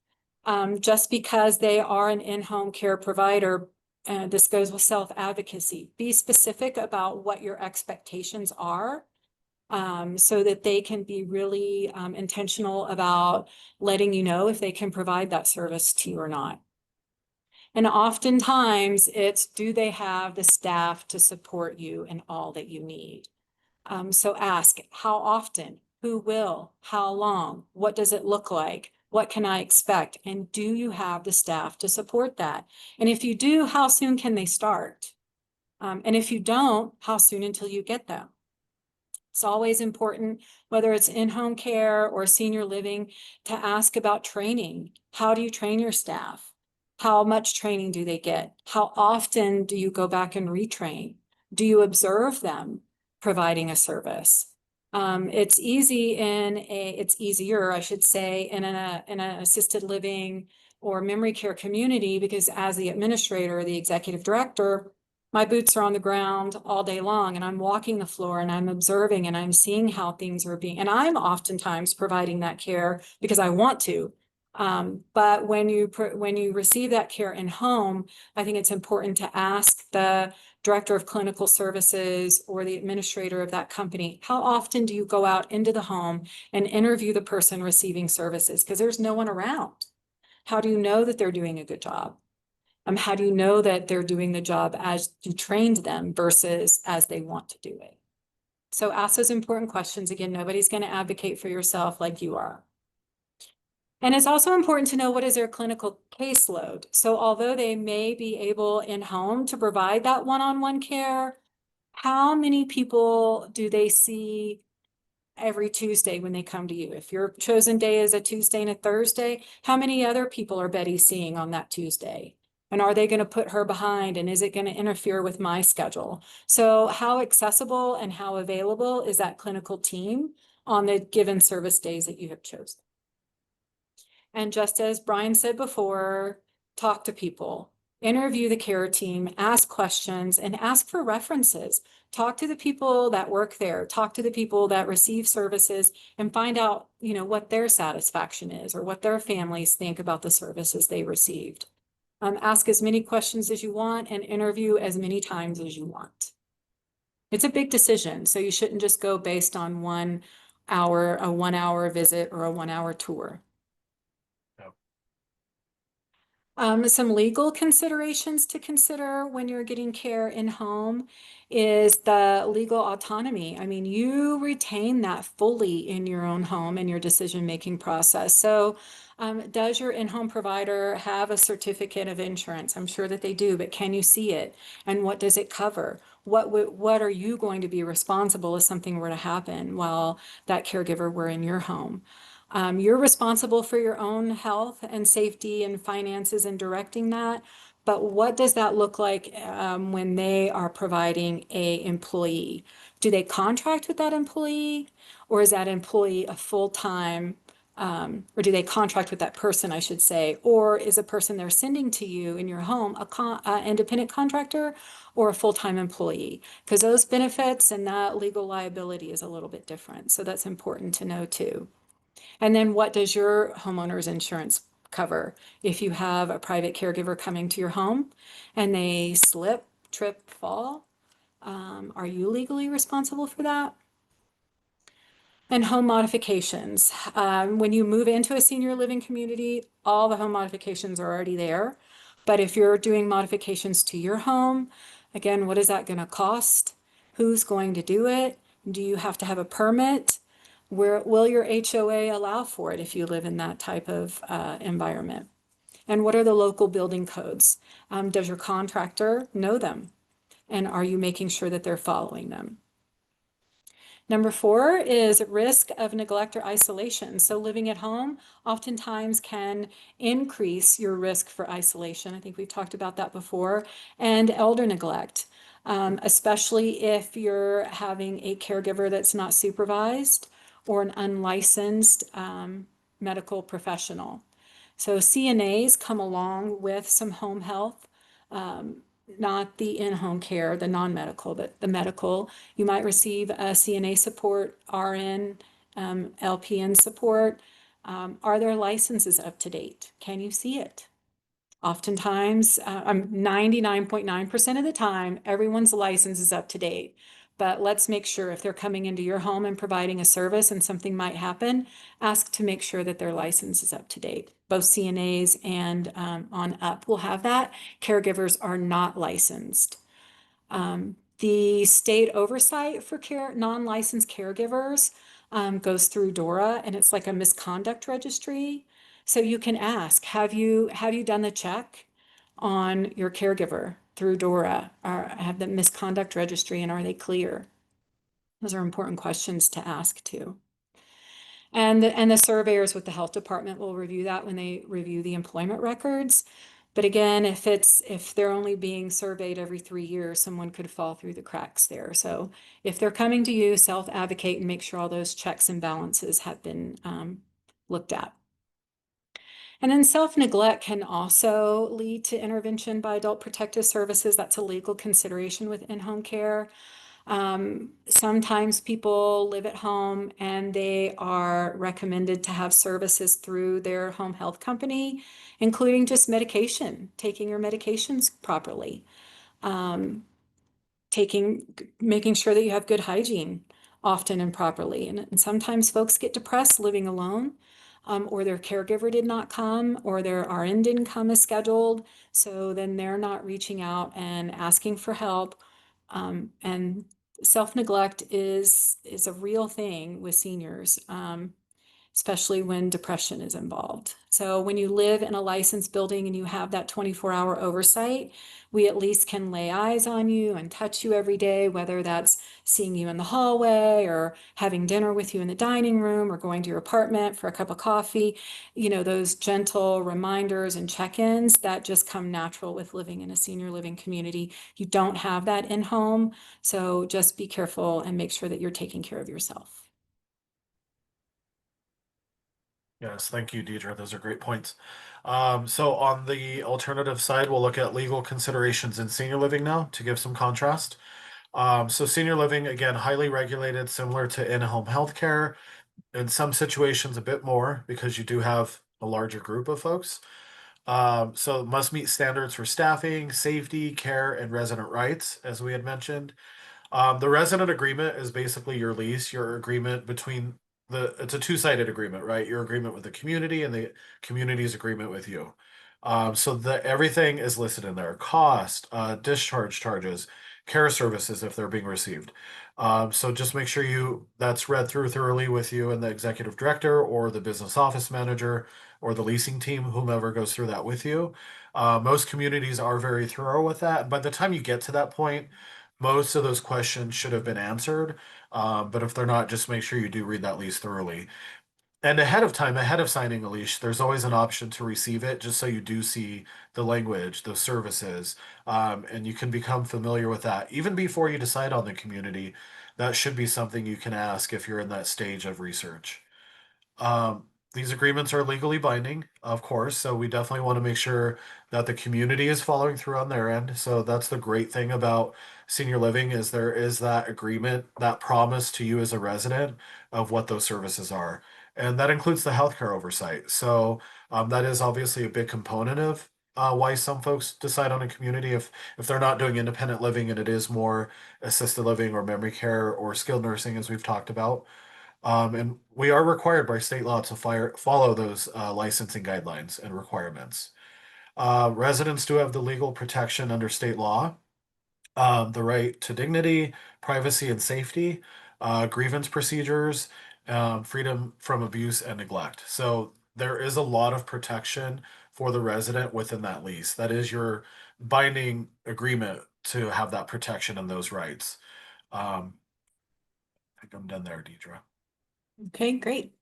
Just because they are an in-home care provider, this goes with self-advocacy. Be specific about what your expectations are so that they can be really intentional about letting you know if they can provide that service to you or not. And oftentimes it's, do they have the staff to support you in all that you need? So ask, how often, who will, how long, what does it look like? What can I expect? And do you have the staff to support that? And if you do, how soon can they start? And if you don't, how soon until you get them? It's always important, whether it's in-home care or senior living, to ask about training. How do you train your staff? How much training do they get? How often do you go back and retrain? Do you observe them providing a service? It's easier, I should say, in an assisted living or memory care community, because as the administrator, the executive director, my boots are on the ground all day long and I'm walking the floor and I'm observing and I'm seeing how things are being, and I'm oftentimes providing that care because I want to. But when you receive that care in home, I think it's important to ask the director of clinical services or the administrator of that company, how often do you go out into the home and interview the person receiving services? Because there's no one around. How do you know that they're doing a good job? How do you know that they're doing the job as you trained them versus as they want to do it? So ask those important questions. Again, nobody's going to advocate for yourself like you are. And it's also important to know what is their clinical caseload. So although they may be able in home to provide that one-on-one care, how many people do they see every Tuesday when they come to you? If your chosen day is a Tuesday and a Thursday, how many other people are Betty seeing on that Tuesday? And are they going to put her behind? And is it going to interfere with my schedule? So how accessible and how available is that clinical team on the given service days that you have chosen? And just as Brian said before, talk to people. interview the care team, ask questions, and ask for references. Talk to the people that work there, talk to the people that receive services, and find out, what their satisfaction is or what their families think about the services they received. Ask as many questions as you want and interview as many times as you want. It's a big decision, so you shouldn't just go based on a 1 hour visit or a 1 hour tour. Some legal considerations to consider when you're getting care in home is the legal autonomy. I mean, you retain that fully in your own home and your decision-making process. So does your in-home provider have a certificate of insurance? I'm sure that they do, but can you see it? And what does it cover? What are you going to be responsible if something were to happen while that caregiver were in your home? You're responsible for your own health and safety and finances and directing that. But what does that look like when they are providing an employee? Do they contract with that employee, or is that employee a full-time, or do they contract with that person, I should say, or is the person they're sending to you in your home a independent contractor or a full-time employee? Because those benefits and that legal liability is a little bit different. So that's important to know too. And then what does your homeowner's insurance cover? If you have a private caregiver coming to your home and they slip, trip, fall, are you legally responsible for that? And home modifications. When you move into a senior living community, all the home modifications are already there. But if you're doing modifications to your home, again, what is that going to cost? Who's going to do it? Do you have to have a permit? Where will your HOA allow for it if you live in that type of environment? And what are the local building codes? Does your contractor know them? And are you making sure that they're following them? Number 4 is risk of neglect or isolation. So living at home oftentimes can increase your risk for isolation. I think we've talked about that before. And elder neglect, especially if you're having a caregiver that's not supervised or an unlicensed medical professional. So CNAs come along with some home health, not the in-home care, the non-medical, but the medical. You might receive a CNA support, RN, LPN support. Are their licenses up to date? Can you see it? Oftentimes, 99.9% of the time, everyone's license is up to date. But let's make sure if they're coming into your home and providing a service and something might happen, ask to make sure that their license is up to date. Both CNAs and on up will have that. Caregivers are not licensed. The state oversight for non-licensed caregivers goes through DORA, and it's like a misconduct registry. So you can ask, have you done the check on your caregiver through DORA, or have the misconduct registry, and are they clear? Those are important questions to ask too. And the surveyors with the health department will review that when they review the employment records. But again, if they're only being surveyed every 3 years, someone could fall through the cracks there. So if they're coming to you, self-advocate and make sure all those checks and balances have been looked at. And then self-neglect can also lead to intervention by adult protective services. That's a legal consideration with in-home care. Sometimes people live at home and they are recommended to have services through their home health company, including just medication, taking your medications properly, making sure that you have good hygiene often and properly. And sometimes folks get depressed living alone, or their caregiver did not come, or their RN didn't come as scheduled. So then they're not reaching out and asking for help. And self-neglect is a real thing with seniors, especially when depression is involved. So when you live in a licensed building and you have that 24-hour oversight, we at least can lay eyes on you and touch you every day, whether that's seeing you in the hallway or having dinner with you in the dining room or going to your apartment for a cup of coffee. Those gentle reminders and check-ins that just come natural with living in a senior living community. You don't have that in home, so just be careful and make sure that you're taking care of yourself. Yes, thank you, Deidre. Those are great points. So on the alternative side, we'll look at legal considerations in senior living now to give some contrast. So senior living, again, highly regulated, similar to in-home healthcare. In some situations, a bit more because you do have a larger group of folks. So it must meet standards for staffing, safety, care, and resident rights, as we had mentioned. The resident agreement is basically your lease, your agreement between it's a two-sided agreement, right? Your agreement with the community and the community's agreement with you. So that everything is listed in there, cost, discharge charges, care services if they're being received. So just make sure that's read through thoroughly with you and the executive director or the business office manager or the leasing team, whomever goes through that with you. Most communities are very thorough with that. By the time you get to that point, most of those questions should have been answered. But if they're not, just make sure you do read that lease thoroughly. And ahead of time, ahead of signing a lease, there's always an option to receive it, just so you do see the language, the services, and you can become familiar with that. Even before you decide on the community, that should be something you can ask if you're in that stage of research. These agreements are legally binding, of course, so we definitely want to make sure that the community is following through on their end. So that's the great thing about senior living is there is that agreement, that promise to you as a resident of what those services are. And that includes the healthcare oversight. So that is obviously a big component of why some folks decide on a community if they're not doing independent living and it is more assisted living or memory care or skilled nursing, as we've talked about. And we are required by state law to follow those licensing guidelines and requirements. Residents do have the legal protection under state law, the right to dignity, privacy, and safety, grievance procedures, freedom from abuse and neglect. So there is a lot of protection for the resident within that lease. That is your binding agreement to have that protection and those rights. I think I'm done there, Deidre. Okay, great.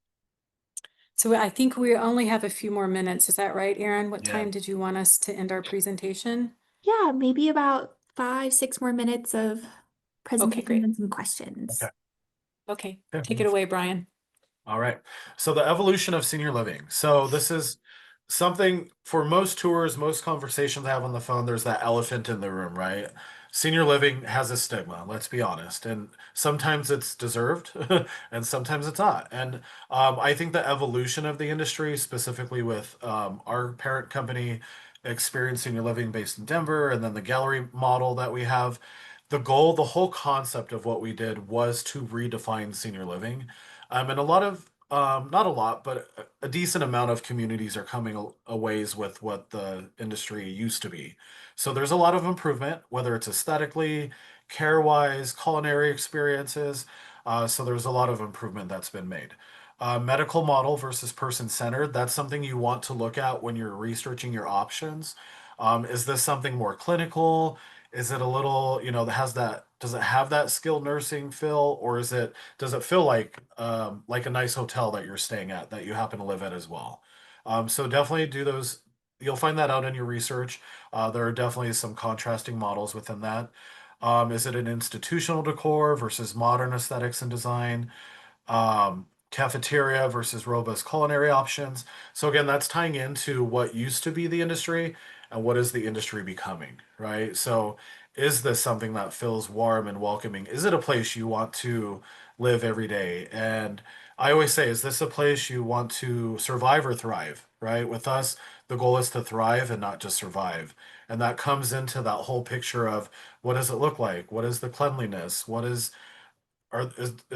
So I think we only have a few more minutes. Is that right, Erin? What Yeah. time did you want us to end our presentation? Yeah, maybe about 5, 6 more minutes of presentation great. and some questions. Okay. Okay, Yeah. take it away, Brian. All right. So the evolution of senior living. So this is something for most tours, most conversations I have on the phone, there's that elephant in the room, right? Senior living has a stigma, let's be honest. And sometimes it's deserved and sometimes it's not. And I think the evolution of the industry, specifically with our parent company, Experience Senior Living based in Denver, and then the gallery model that we have, the goal, the whole concept of what we did was to redefine senior living. And a lot of, not a lot, but a decent amount of communities are coming a ways with what the industry used to be. So there's a lot of improvement, whether it's aesthetically, care-wise, culinary experiences. So there's a lot of improvement that's been made. Medical model versus person-centered, that's something you want to look at when you're researching your options. Is this something more clinical? Is it a little, does it have that skilled nursing feel, or does it feel like a nice hotel that you're staying at that you happen to live at as well? So definitely do those. You'll find that out in your research. There are definitely some contrasting models within that. Is it an institutional decor versus modern aesthetics and design? Cafeteria versus robust culinary options. So again, that's tying into what used to be the industry and what is the industry becoming, right? So is this something that feels warm and welcoming? Is it a place you want to live every day? And I always say, is this a place you want to survive or thrive, right? With us, the goal is to thrive and not just survive. And that comes into that whole picture of what does it look like? What is the cleanliness? Is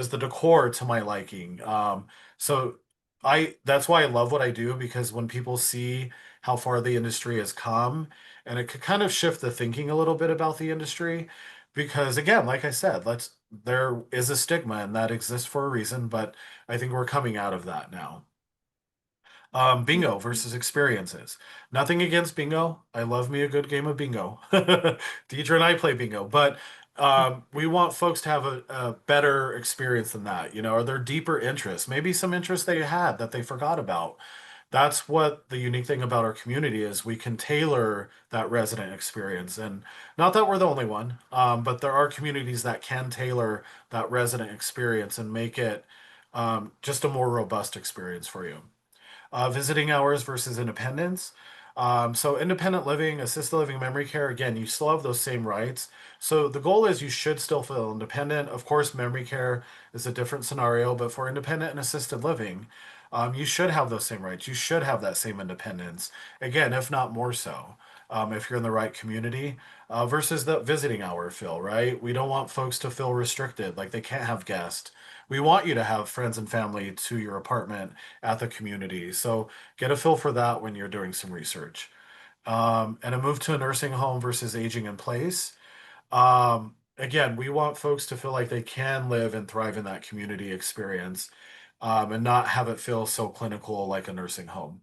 the decor to my liking. So that's why I love what I do because when people see how far the industry has come, and it could kind of shift the thinking a little bit about the industry, because again, like I said, there is a stigma and that exists for a reason, but I think we're coming out of that now. Bingo versus experiences. Nothing against bingo. I love me a good game of bingo. Deidre and I play bingo, but we want folks to have a better experience than that. Are there deeper interests? Maybe some interests they had that they forgot about. That's what the unique thing about our community is. We can tailor that resident experience, and not that we're the only one, but there are communities that can tailor that resident experience and make it just a more robust experience for you. Visiting hours versus independence. So independent living, assisted living, memory care, again, you still have those same rights. So the goal is you should still feel independent. Of course, memory care is a different scenario, but for independent and assisted living, you should have those same rights. You should have that same independence. Again, if not more so, if you're in the right community, versus the visiting hour feel, right? We don't want folks to feel restricted, like they can't have guests. We want you to have friends and family to your apartment at the community. So get a feel for that when you're doing some research. And a move to a nursing home versus aging in place. Again, we want folks to feel like they can live and thrive in that community experience, and not have it feel so clinical like a nursing home.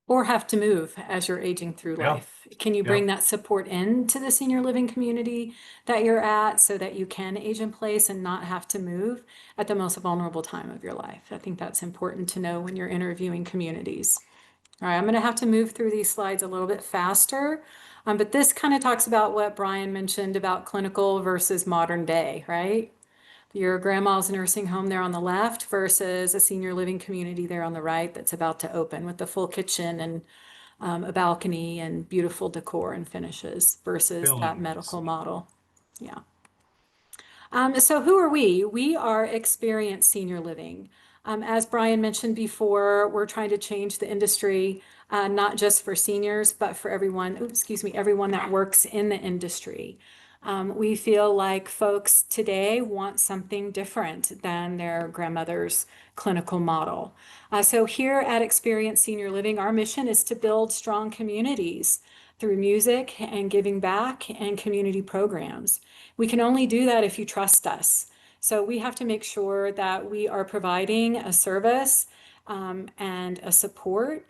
Or have to move as you're aging through Yeah. life. Can you bring that support into the senior living community that you're at so that you can age in place and not have to move at the most vulnerable time of your life? I think that's important to know when you're interviewing communities. All right, I'm going to have to move through these slides a little bit faster, but this kind of talks about what Brian mentioned about clinical versus modern day, right? Your grandma's nursing home there on the left versus a senior living community there on the right that's about to open with the full kitchen and a balcony and beautiful decor and finishes versus that medical model. Yeah. So who are we? We are experienced senior living. As Brian mentioned before, we're trying to change the industry, not just for seniors, but for everyone, everyone that works in the industry. We feel like folks today want something different than their grandmother's clinical model. So here at Experience Senior Living, our mission is to build strong communities through music and giving back and community programs. We can only do that if you trust us. So we have to make sure that we are providing a service and a support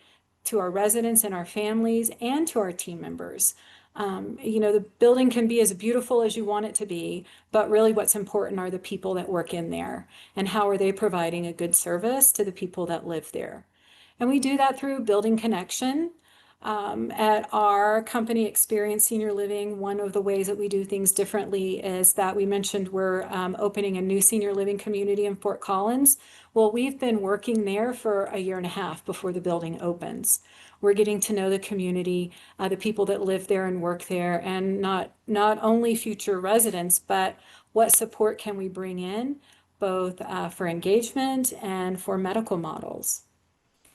to our residents and our families and to our team members. The building can be as beautiful as you want it to be, but really what's important are the people that work in there and how are they providing a good service to the people that live there. And we do that through building connection. At our company, Experience Senior Living, one of the ways that we do things differently is that we mentioned we're opening a new senior living community in Fort Collins. Well, we've been working there for a year and a half before the building opens. We're getting to know the community, the people that live there and work there, and not only future residents, but what support can we bring in, both for engagement and for medical models.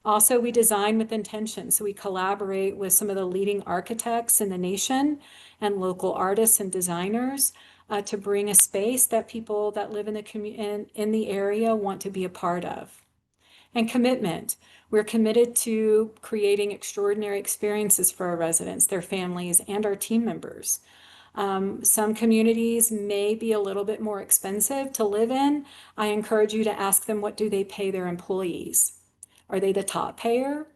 Also, we design with intention. So we collaborate with some of the leading architects in the nation and local artists and designers to bring a space that people that live in the area want to be a part of. And commitment. We're committed to creating extraordinary experiences for our residents, their families, and our team members. Some communities may be a little bit more expensive to live in. I encourage you to ask them, what do they pay their employees? Are they the top payer?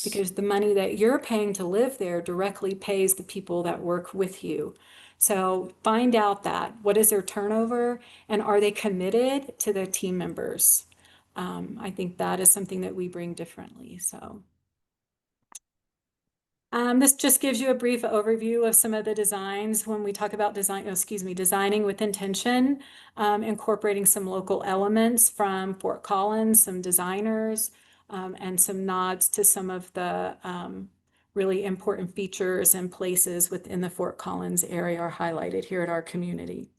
Because the money that you're paying to live there directly pays the people that work with you. So find out that. What is their turnover? And are they committed to their team members? I think that is something that we bring differently. So this just gives you a brief overview of some of the designs when we talk about designing with intention, incorporating some local elements from Fort Collins, some designers, and some nods to some of the really important features and places within the Fort Collins area are highlighted here at our community.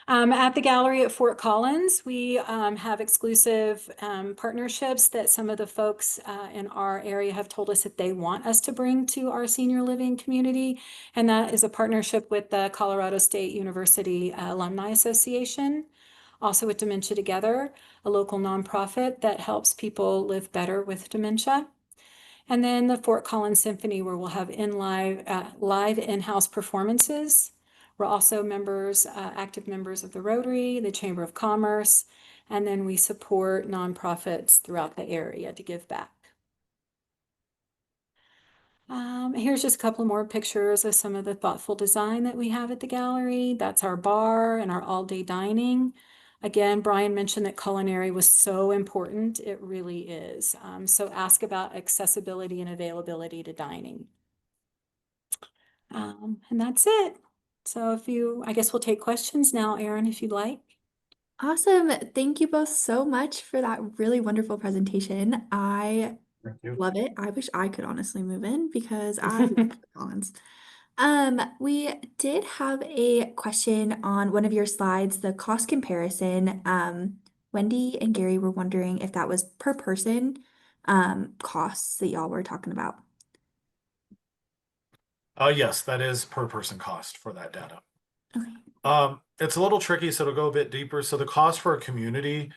At the gallery at Fort Collins, we have exclusive partnerships that some of the folks in our area have told us that they want us to bring to our senior living community. And that is a partnership with the Colorado State University Alumni Association, also with Dementia Together, a local nonprofit that helps people live better with dementia. And then the Fort Collins Symphony, where we'll have live in-house performances. We're also active members of the Rotary, the Chamber of Commerce, and then we support nonprofits throughout the area to give back. Here's just a couple more pictures of some of the thoughtful design that we have at the gallery. That's our bar and our all-day dining. Again, Brian mentioned that culinary was so important. It really is. So ask about accessibility and availability to dining. And that's it. So I guess we'll take questions now, Erin, if you'd like. Awesome. Thank you both so much for that really wonderful presentation. I Thank you. love it. I wish I could honestly move in because I love Fort Collins. We did have a question on one of your slides, the cost comparison. Wendy and Gary were wondering if that was per person, costs that y'all were talking about. Yes, that is per person cost for that data. Okay. It's a little tricky, so to go a bit deeper. So the cost for a community,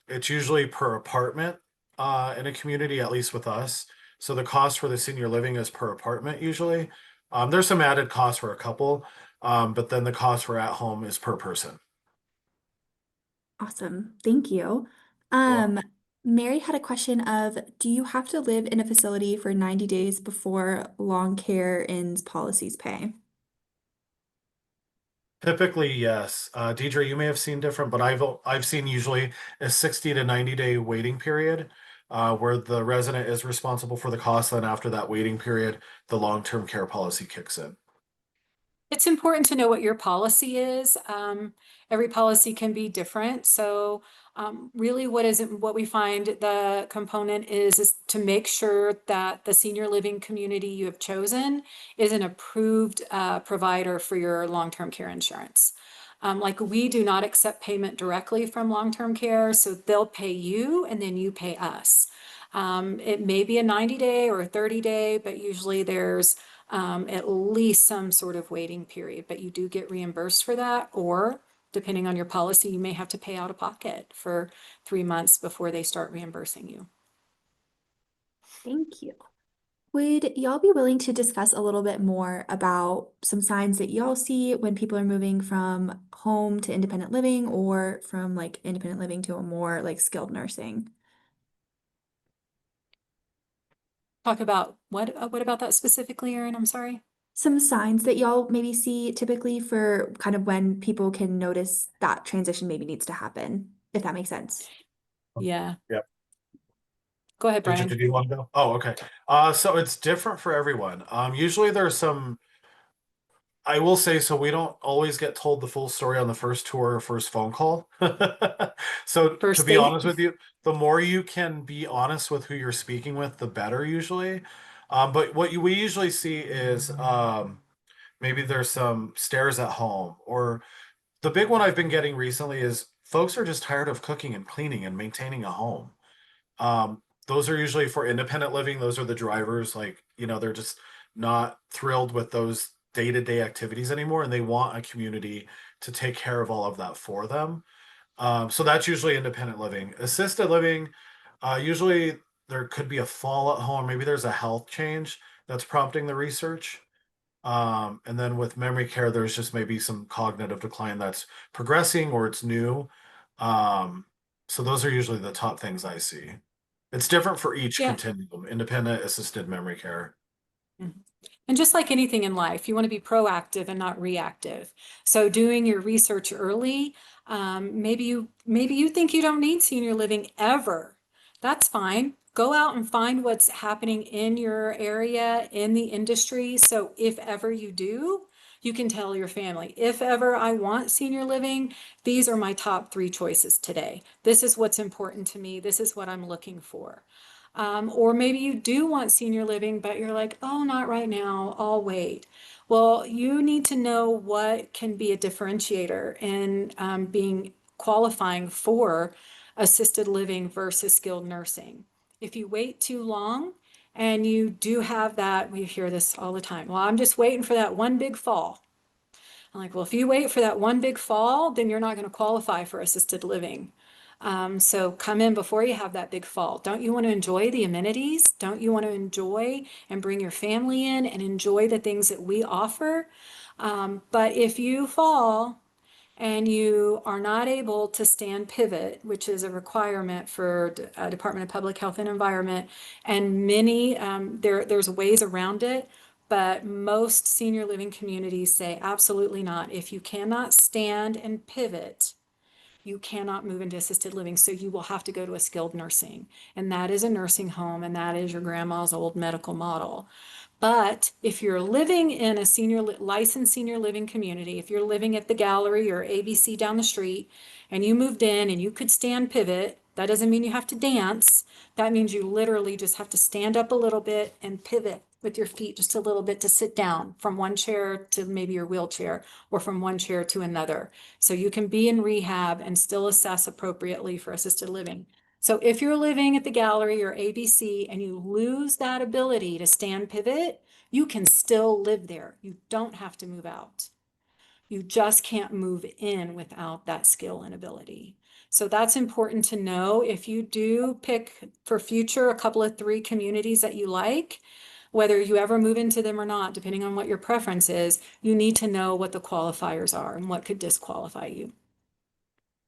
it's usually per apartment, in a community, at least with us. So the cost for the senior living is per apartment usually. There's some added cost for a couple, but then the cost for at home is per person. Awesome. Thank you. Well, Mary had a question of, do you have to live in a facility for 90 days before long care ends policies pay? typically, yes. Deidre, you may have seen different, but I've seen usually a 60 to 90-day waiting period, where the resident is responsible for the cost. Then after that waiting period, the long-term care policy kicks in. It's important to know what your policy is. Every policy can be different. So really what we find the component is to make sure that the senior living community you have chosen is an approved provider for your long-term care insurance. Like we do not accept payment directly from long-term care, so they'll pay you and then you pay us. It may be a 90-day or a 30-day, but usually there's at least some sort of waiting period, but you do get reimbursed for that, or depending on your policy, you may have to pay out of pocket for 3 months before they start reimbursing you. Thank you. Would y'all be willing to discuss a little bit more about some signs that y'all see when people are moving from home to independent living or from like independent living to a more like skilled nursing? Talk about what about that specifically, Erin? I'm sorry. Some signs that y'all maybe see typically for kind of when people can notice that transition maybe needs to happen, if that makes sense. Yeah. Yep. Go ahead, Did Brian. you want to go? Oh, okay. So it's different for everyone. Usually there's some, I will say, so we don't always get told the full story on the first tour or first phone call. So to First be date. honest with you, the more you can be honest with who you're speaking with, the better usually. But we usually see is, maybe there's some stairs at home, or the big one I've been getting recently is folks are just tired of cooking and cleaning and maintaining a home. Those are usually for independent living. Those are the drivers. Like, they're just not thrilled with those day-to-day activities anymore, and they want a community to take care of all of that for them. So that's usually independent living. Assisted living, usually there could be a fall at home. Maybe there's a health change that's prompting the research. And then with memory care, there's just maybe some cognitive decline that's progressing or it's new. So those are usually the top things I see. It's different for each Yeah. continuum, independent, assisted, memory care. Mhm. And just like anything in life, you want to be proactive and not reactive. So doing your research early, maybe you think you don't need senior living ever. That's fine. Go out and find what's happening in your area, in the industry. So if ever you do, you can tell your family, if ever I want senior living, these are my top 3 choices today. This is what's important to me. This is what I'm looking for. Or maybe you do want senior living, but you're like, oh, not right now, I'll wait. Well, you need to know what can be a differentiator in being qualifying for assisted living versus skilled nursing. If you wait too long and you do have that, we hear this all the time. Well, I'm just waiting for that one big fall. I'm like, well, if you wait for that one big fall, then you're not going to qualify for assisted living. So come in before you have that big fall. Don't you want to enjoy the amenities? Don't you want to enjoy and bring your family in and enjoy the things that we offer? But if you fall and you are not able to stand pivot, which is a requirement for Department of Public Health and Environment, and many there's ways around it, but most senior living communities say absolutely not. If you cannot stand and pivot, you cannot move into assisted living, so you will have to go to a skilled nursing, and that is a nursing home, and that is your grandma's old medical model. But if you're living in a licensed senior living community, if you're living at the Gallery or ABC down the street and you moved in and you could stand pivot, that doesn't mean you have to dance. That means you literally just have to stand up a little bit and pivot with your feet just a little bit to sit down from one chair to maybe your wheelchair or from one chair to another. So you can be in rehab and still assess appropriately for assisted living. So if you're living at the Gallery or ABC and you lose that ability to stand pivot, you can still live there. You don't have to move out. You just can't move in without that skill and ability. So that's important to know. If you do pick for future a couple of 3 communities that you like, whether you ever move into them or not, depending on what your preference is, you need to know what the qualifiers are and what could disqualify you.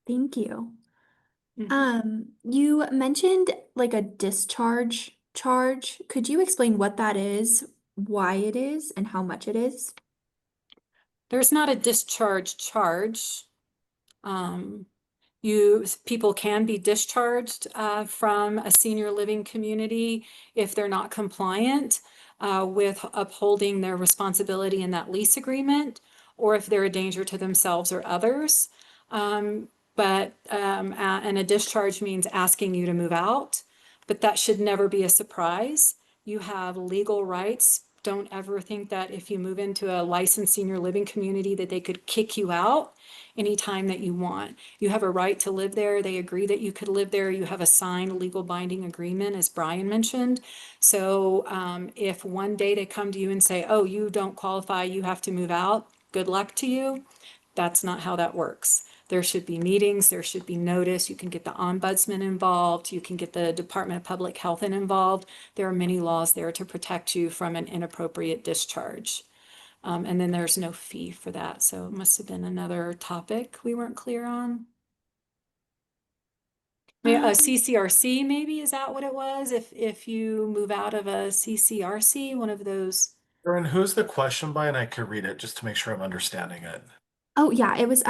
Thank you. Mhm. You mentioned like a discharge charge. Could you explain what that is, why it is, and how much it is? There's not a discharge charge. Um, People can be discharged from a senior living community if they're not compliant with upholding their responsibility in that lease agreement, or if they're a danger to themselves or others. And a discharge means asking you to move out, but that should never be a surprise. You have legal rights. Don't ever think that if you move into a licensed senior living community that they could kick you out anytime that you want. You have a right to live there. They agree that you could live there. You have a signed legal binding agreement, as Brian mentioned. So if one day they come to you and say, oh, you don't qualify, you have to move out, good luck to you. That's not how that works. There should be meetings, there should be notice. You can get the ombudsman involved. You can get the Department of Public Health involved. There are many laws there to protect you from an inappropriate discharge. And then there's no fee for that. So it must have been another topic we weren't clear on. A Um, CCRC, maybe, is that what it was? If you move out of a CCRC, one of those. Aaron, who's the question by? And I could read it just to make sure I'm understanding it. oh yeah, it was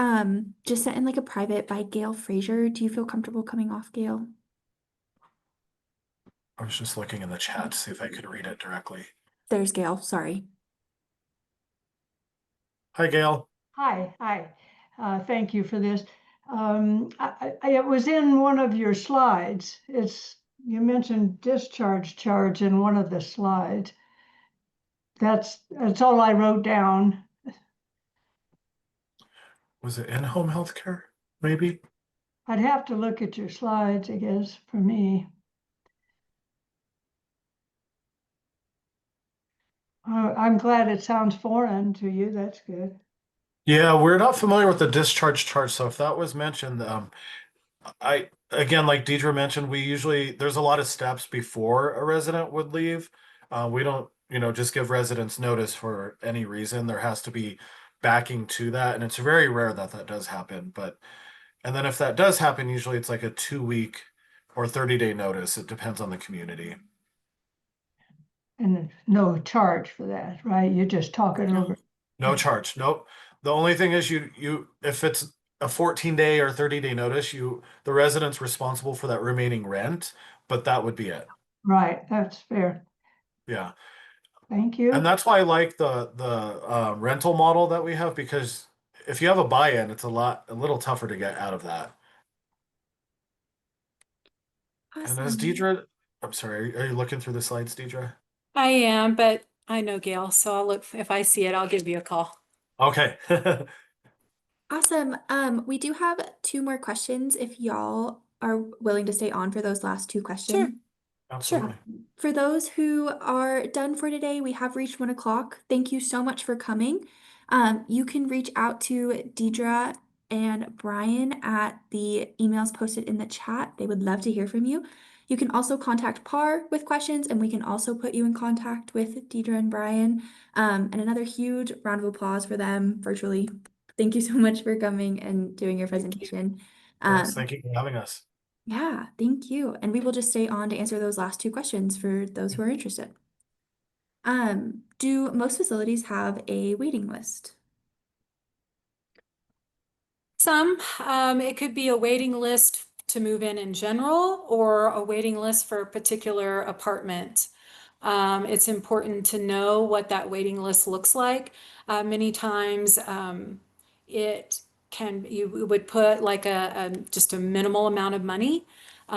just sent in like a private by Gail Frazier. Do you feel comfortable coming off, Gail? I was just looking in the chat to see if I could read it directly. There's Gail, sorry. Hi, Gail. Hi. Thank you for this. It was in one of your slides. You mentioned discharge charge in one of the slides. That's all I wrote down. Was it in-home healthcare? Maybe? I'd have to look at your slides, I guess, for me. I'm glad it sounds foreign to you. That's good. Yeah, we're not familiar with the discharge charge, so if that was mentioned, I again, like Deidre mentioned, there's a lot of steps before a resident would leave. We don't, just give residents notice for any reason. There has to be backing to that, and it's very rare that that does happen. And then if that does happen, usually it's like a 2 week or 30-day notice. It depends on the community. And no charge for that, right? You're just talking No. over. No charge. Nope. The only thing is if it's a 14-day or 30-day notice, the resident's responsible for that remaining rent, but that would be it. Right, that's fair. Yeah. Thank you. And that's why I like the rental model that we have, because if you have a buy-in, it's a little tougher to get out of that. And as Awesome. Deidre, I'm sorry, are you looking through the slides, Deidre? I am, but I know Gail, so I'll look, if I see it, I'll give you a call. Okay. Awesome. We do have 2 more questions if y'all are willing to stay on for those last 2 questions. Absolutely. For those who are done for today, we have reached 1 o'clock. Thank you so much for coming. You can reach out to Deidre and Brian at the emails posted in the chat. They would love to hear from you. You can also contact PAR with questions, and we can also put you in contact with Deidre and Brian. And another huge round of applause for them virtually. Thank you so much for coming and doing your presentation. Yes, thank you for having us. Yeah, thank you. And we will just stay on to answer those last 2 questions for those who are interested. Do most facilities have a waiting list? Some, it could be a waiting list to move in general, or a waiting list for a particular apartment. It's important to know what that waiting list looks like. Many times, you would put like just a minimal amount of money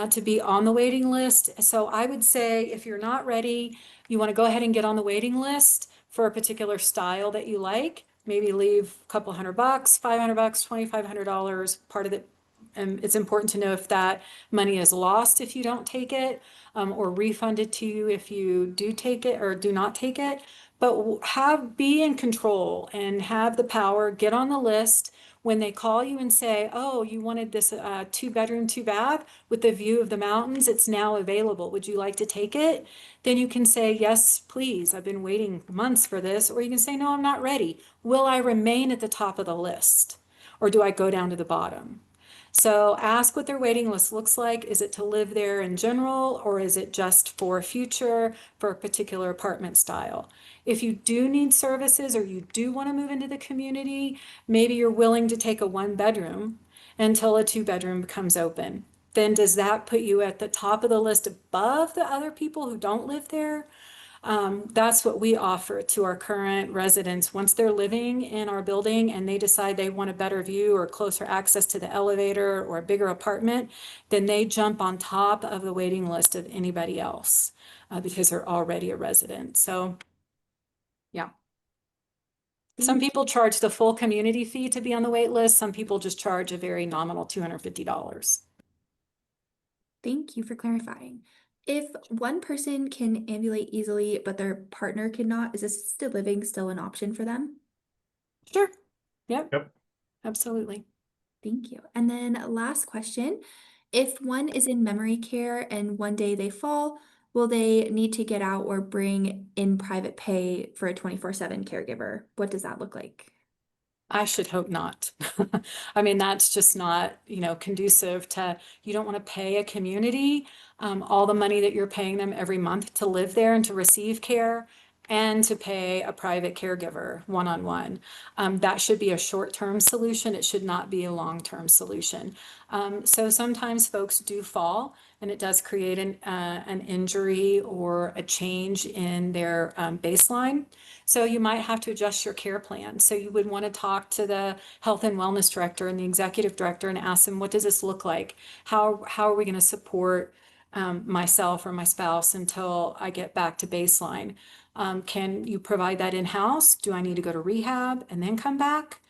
to be on the waiting list. So I would say if you're not ready, you want to go ahead and get on the waiting list for a particular style that you like. Maybe leave a couple $100, $500, $2,500, part of it. And it's important to know if that money is lost if you don't take it, or refunded to you if you do take it or do not take it. But be in control and have the power, get on the list. When they call you and say, oh, you wanted this 2-bedroom, 2-bath with the view of the mountains, it's now available. Would you like to take it? Then you can say, yes, please. I've been waiting months for this. Or you can say, no, I'm not ready. Will I remain at the top of the list? Or do I go down to the bottom? So ask what their waiting list looks like. Is it to live there in general, or is it just for future, for a particular apartment style? If you do need services or you do want to move into the community, maybe you're willing to take a 1-bedroom until a 2-bedroom becomes open. Then does that put you at the top of the list above the other people who don't live there? That's what we offer to our current residents. Once they're living in our building and they decide they want a better view or closer access to the elevator or a bigger apartment, then they jump on top of the waiting list of anybody else because they're already a resident. So, yeah. Some people charge the full community fee to be on the wait list. Some people just charge a very nominal $250. Thank you for clarifying. If one person can ambulate easily, but their partner cannot, is assisted living still an option for them? Sure. Yep. Yep. Absolutely. Thank you. And then last question, if one is in memory care and one day they fall, will they need to get out or bring in private pay for a 24/7 caregiver? What does that look like? I should hope not. I mean, that's just not, conducive to, you don't want to pay a community all the money that you're paying them every month to live there and to receive care and to pay a private caregiver one-on-one. That should be a short-term solution. It should not be a long-term solution. So sometimes folks do fall and it does create an injury or a change in their baseline. So you might have to adjust your care plan. So you would want to talk to the health and wellness director and the executive director and ask them, what does this look like? How are we going to support myself or my spouse until I get back to baseline? Can you provide that in-house? Do I need to go to rehab and then come back?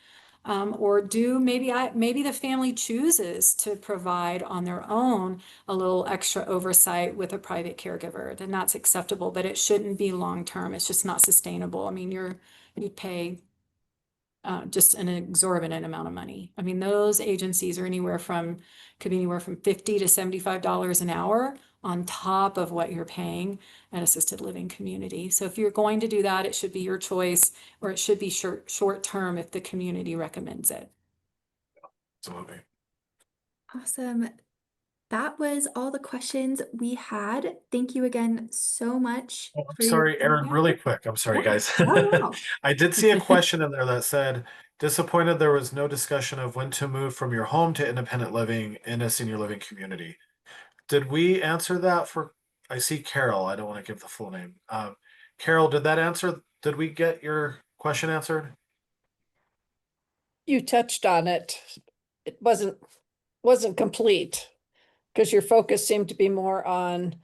Or maybe the family chooses to provide on their own a little extra oversight with a private caregiver, then that's acceptable, but it shouldn't be long-term. It's just not sustainable. I mean, you pay just an exorbitant amount of money. I mean, those agencies are could be anywhere from $50 to $75 an hour on top of what you're paying an assisted living community. So if you're going to do that, it should be your choice, or it should be short term if the community recommends it. Absolutely. Awesome. That was all the questions we had. Thank you again so much Oh, I'm for your sorry, Aaron, feedback. really quick. I'm sorry, Yeah. guys. Oh, no. I did see a question in there that said, disappointed there was no discussion of when to move from your home to independent living in a senior living community. Did we answer that for, I see Carol, I don't want to give the full name. Carol, did we get your question answered? You touched on it. It wasn't complete because your focus seemed to be more on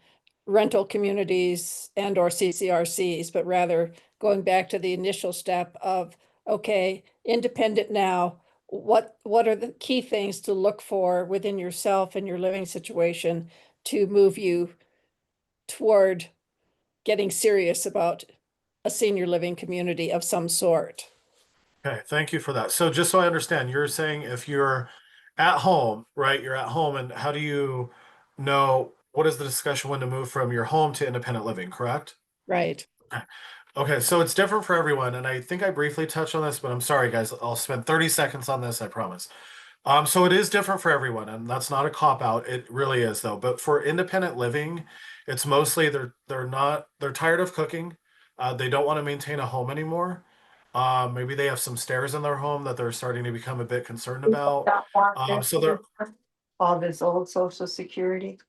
rental communities and or CCRCs, but rather going back to the initial step of, okay, independent now, what are the key things to look for within yourself and your living situation to move you toward getting serious about a senior living community of some sort? Okay, thank you for that. So just so I understand, you're saying if you're at home, right? You're at home, and how do you know what is the discussion when to move from your home to independent living, correct? Right. Okay, so it's different for everyone, and I think I briefly touched on this, but I'm sorry, guys. I'll spend 30 seconds on this, I promise. So it is different for everyone, and that's not a cop out. It really is, though. But for independent living, it's mostly they're tired of cooking. They don't want to maintain a home anymore. Maybe they have some stairs in their home that they're starting to become a bit concerned about. So they're All this old social security.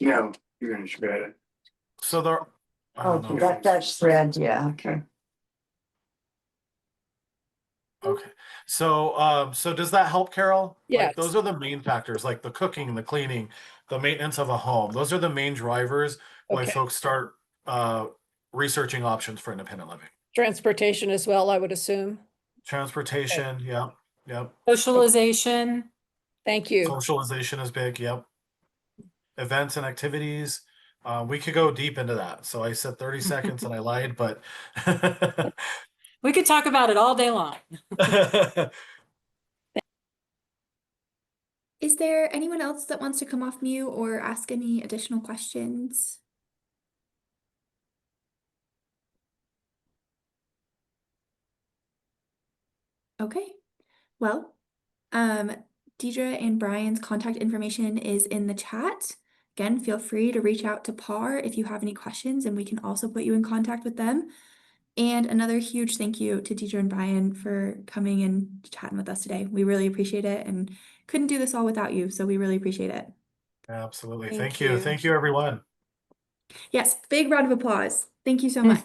Yeah, you're gonna shred it. so they're I don't know Okay, if that, it's- that's thread, yeah, okay. Okay, so does that help, Carol? Yes. Like, those are the main factors, like the cooking, the cleaning, the maintenance of a home. Those are the main drivers why Okay. folks start researching options for independent living. Transportation as well, I would assume. Transportation, yep, yep. Socialization. Thank you. Socialization is big, yep. Events and activities. We could go deep into that. So I said 30 seconds and I lied, but We could talk about it all day long. Is there anyone else that wants to come off mute or ask any additional questions? Okay, well, Deidre and Brian's contact information is in the chat. Again, feel free to reach out to PAR if you have any questions, and we can also put you in contact with them. And another huge thank you to Deidre and Brian for coming and chatting with us today. We really appreciate it and couldn't do this all without you, so we really appreciate it. Absolutely. Thank Thank you. you. Thank you, everyone. Yes, big round of applause. Thank you so much.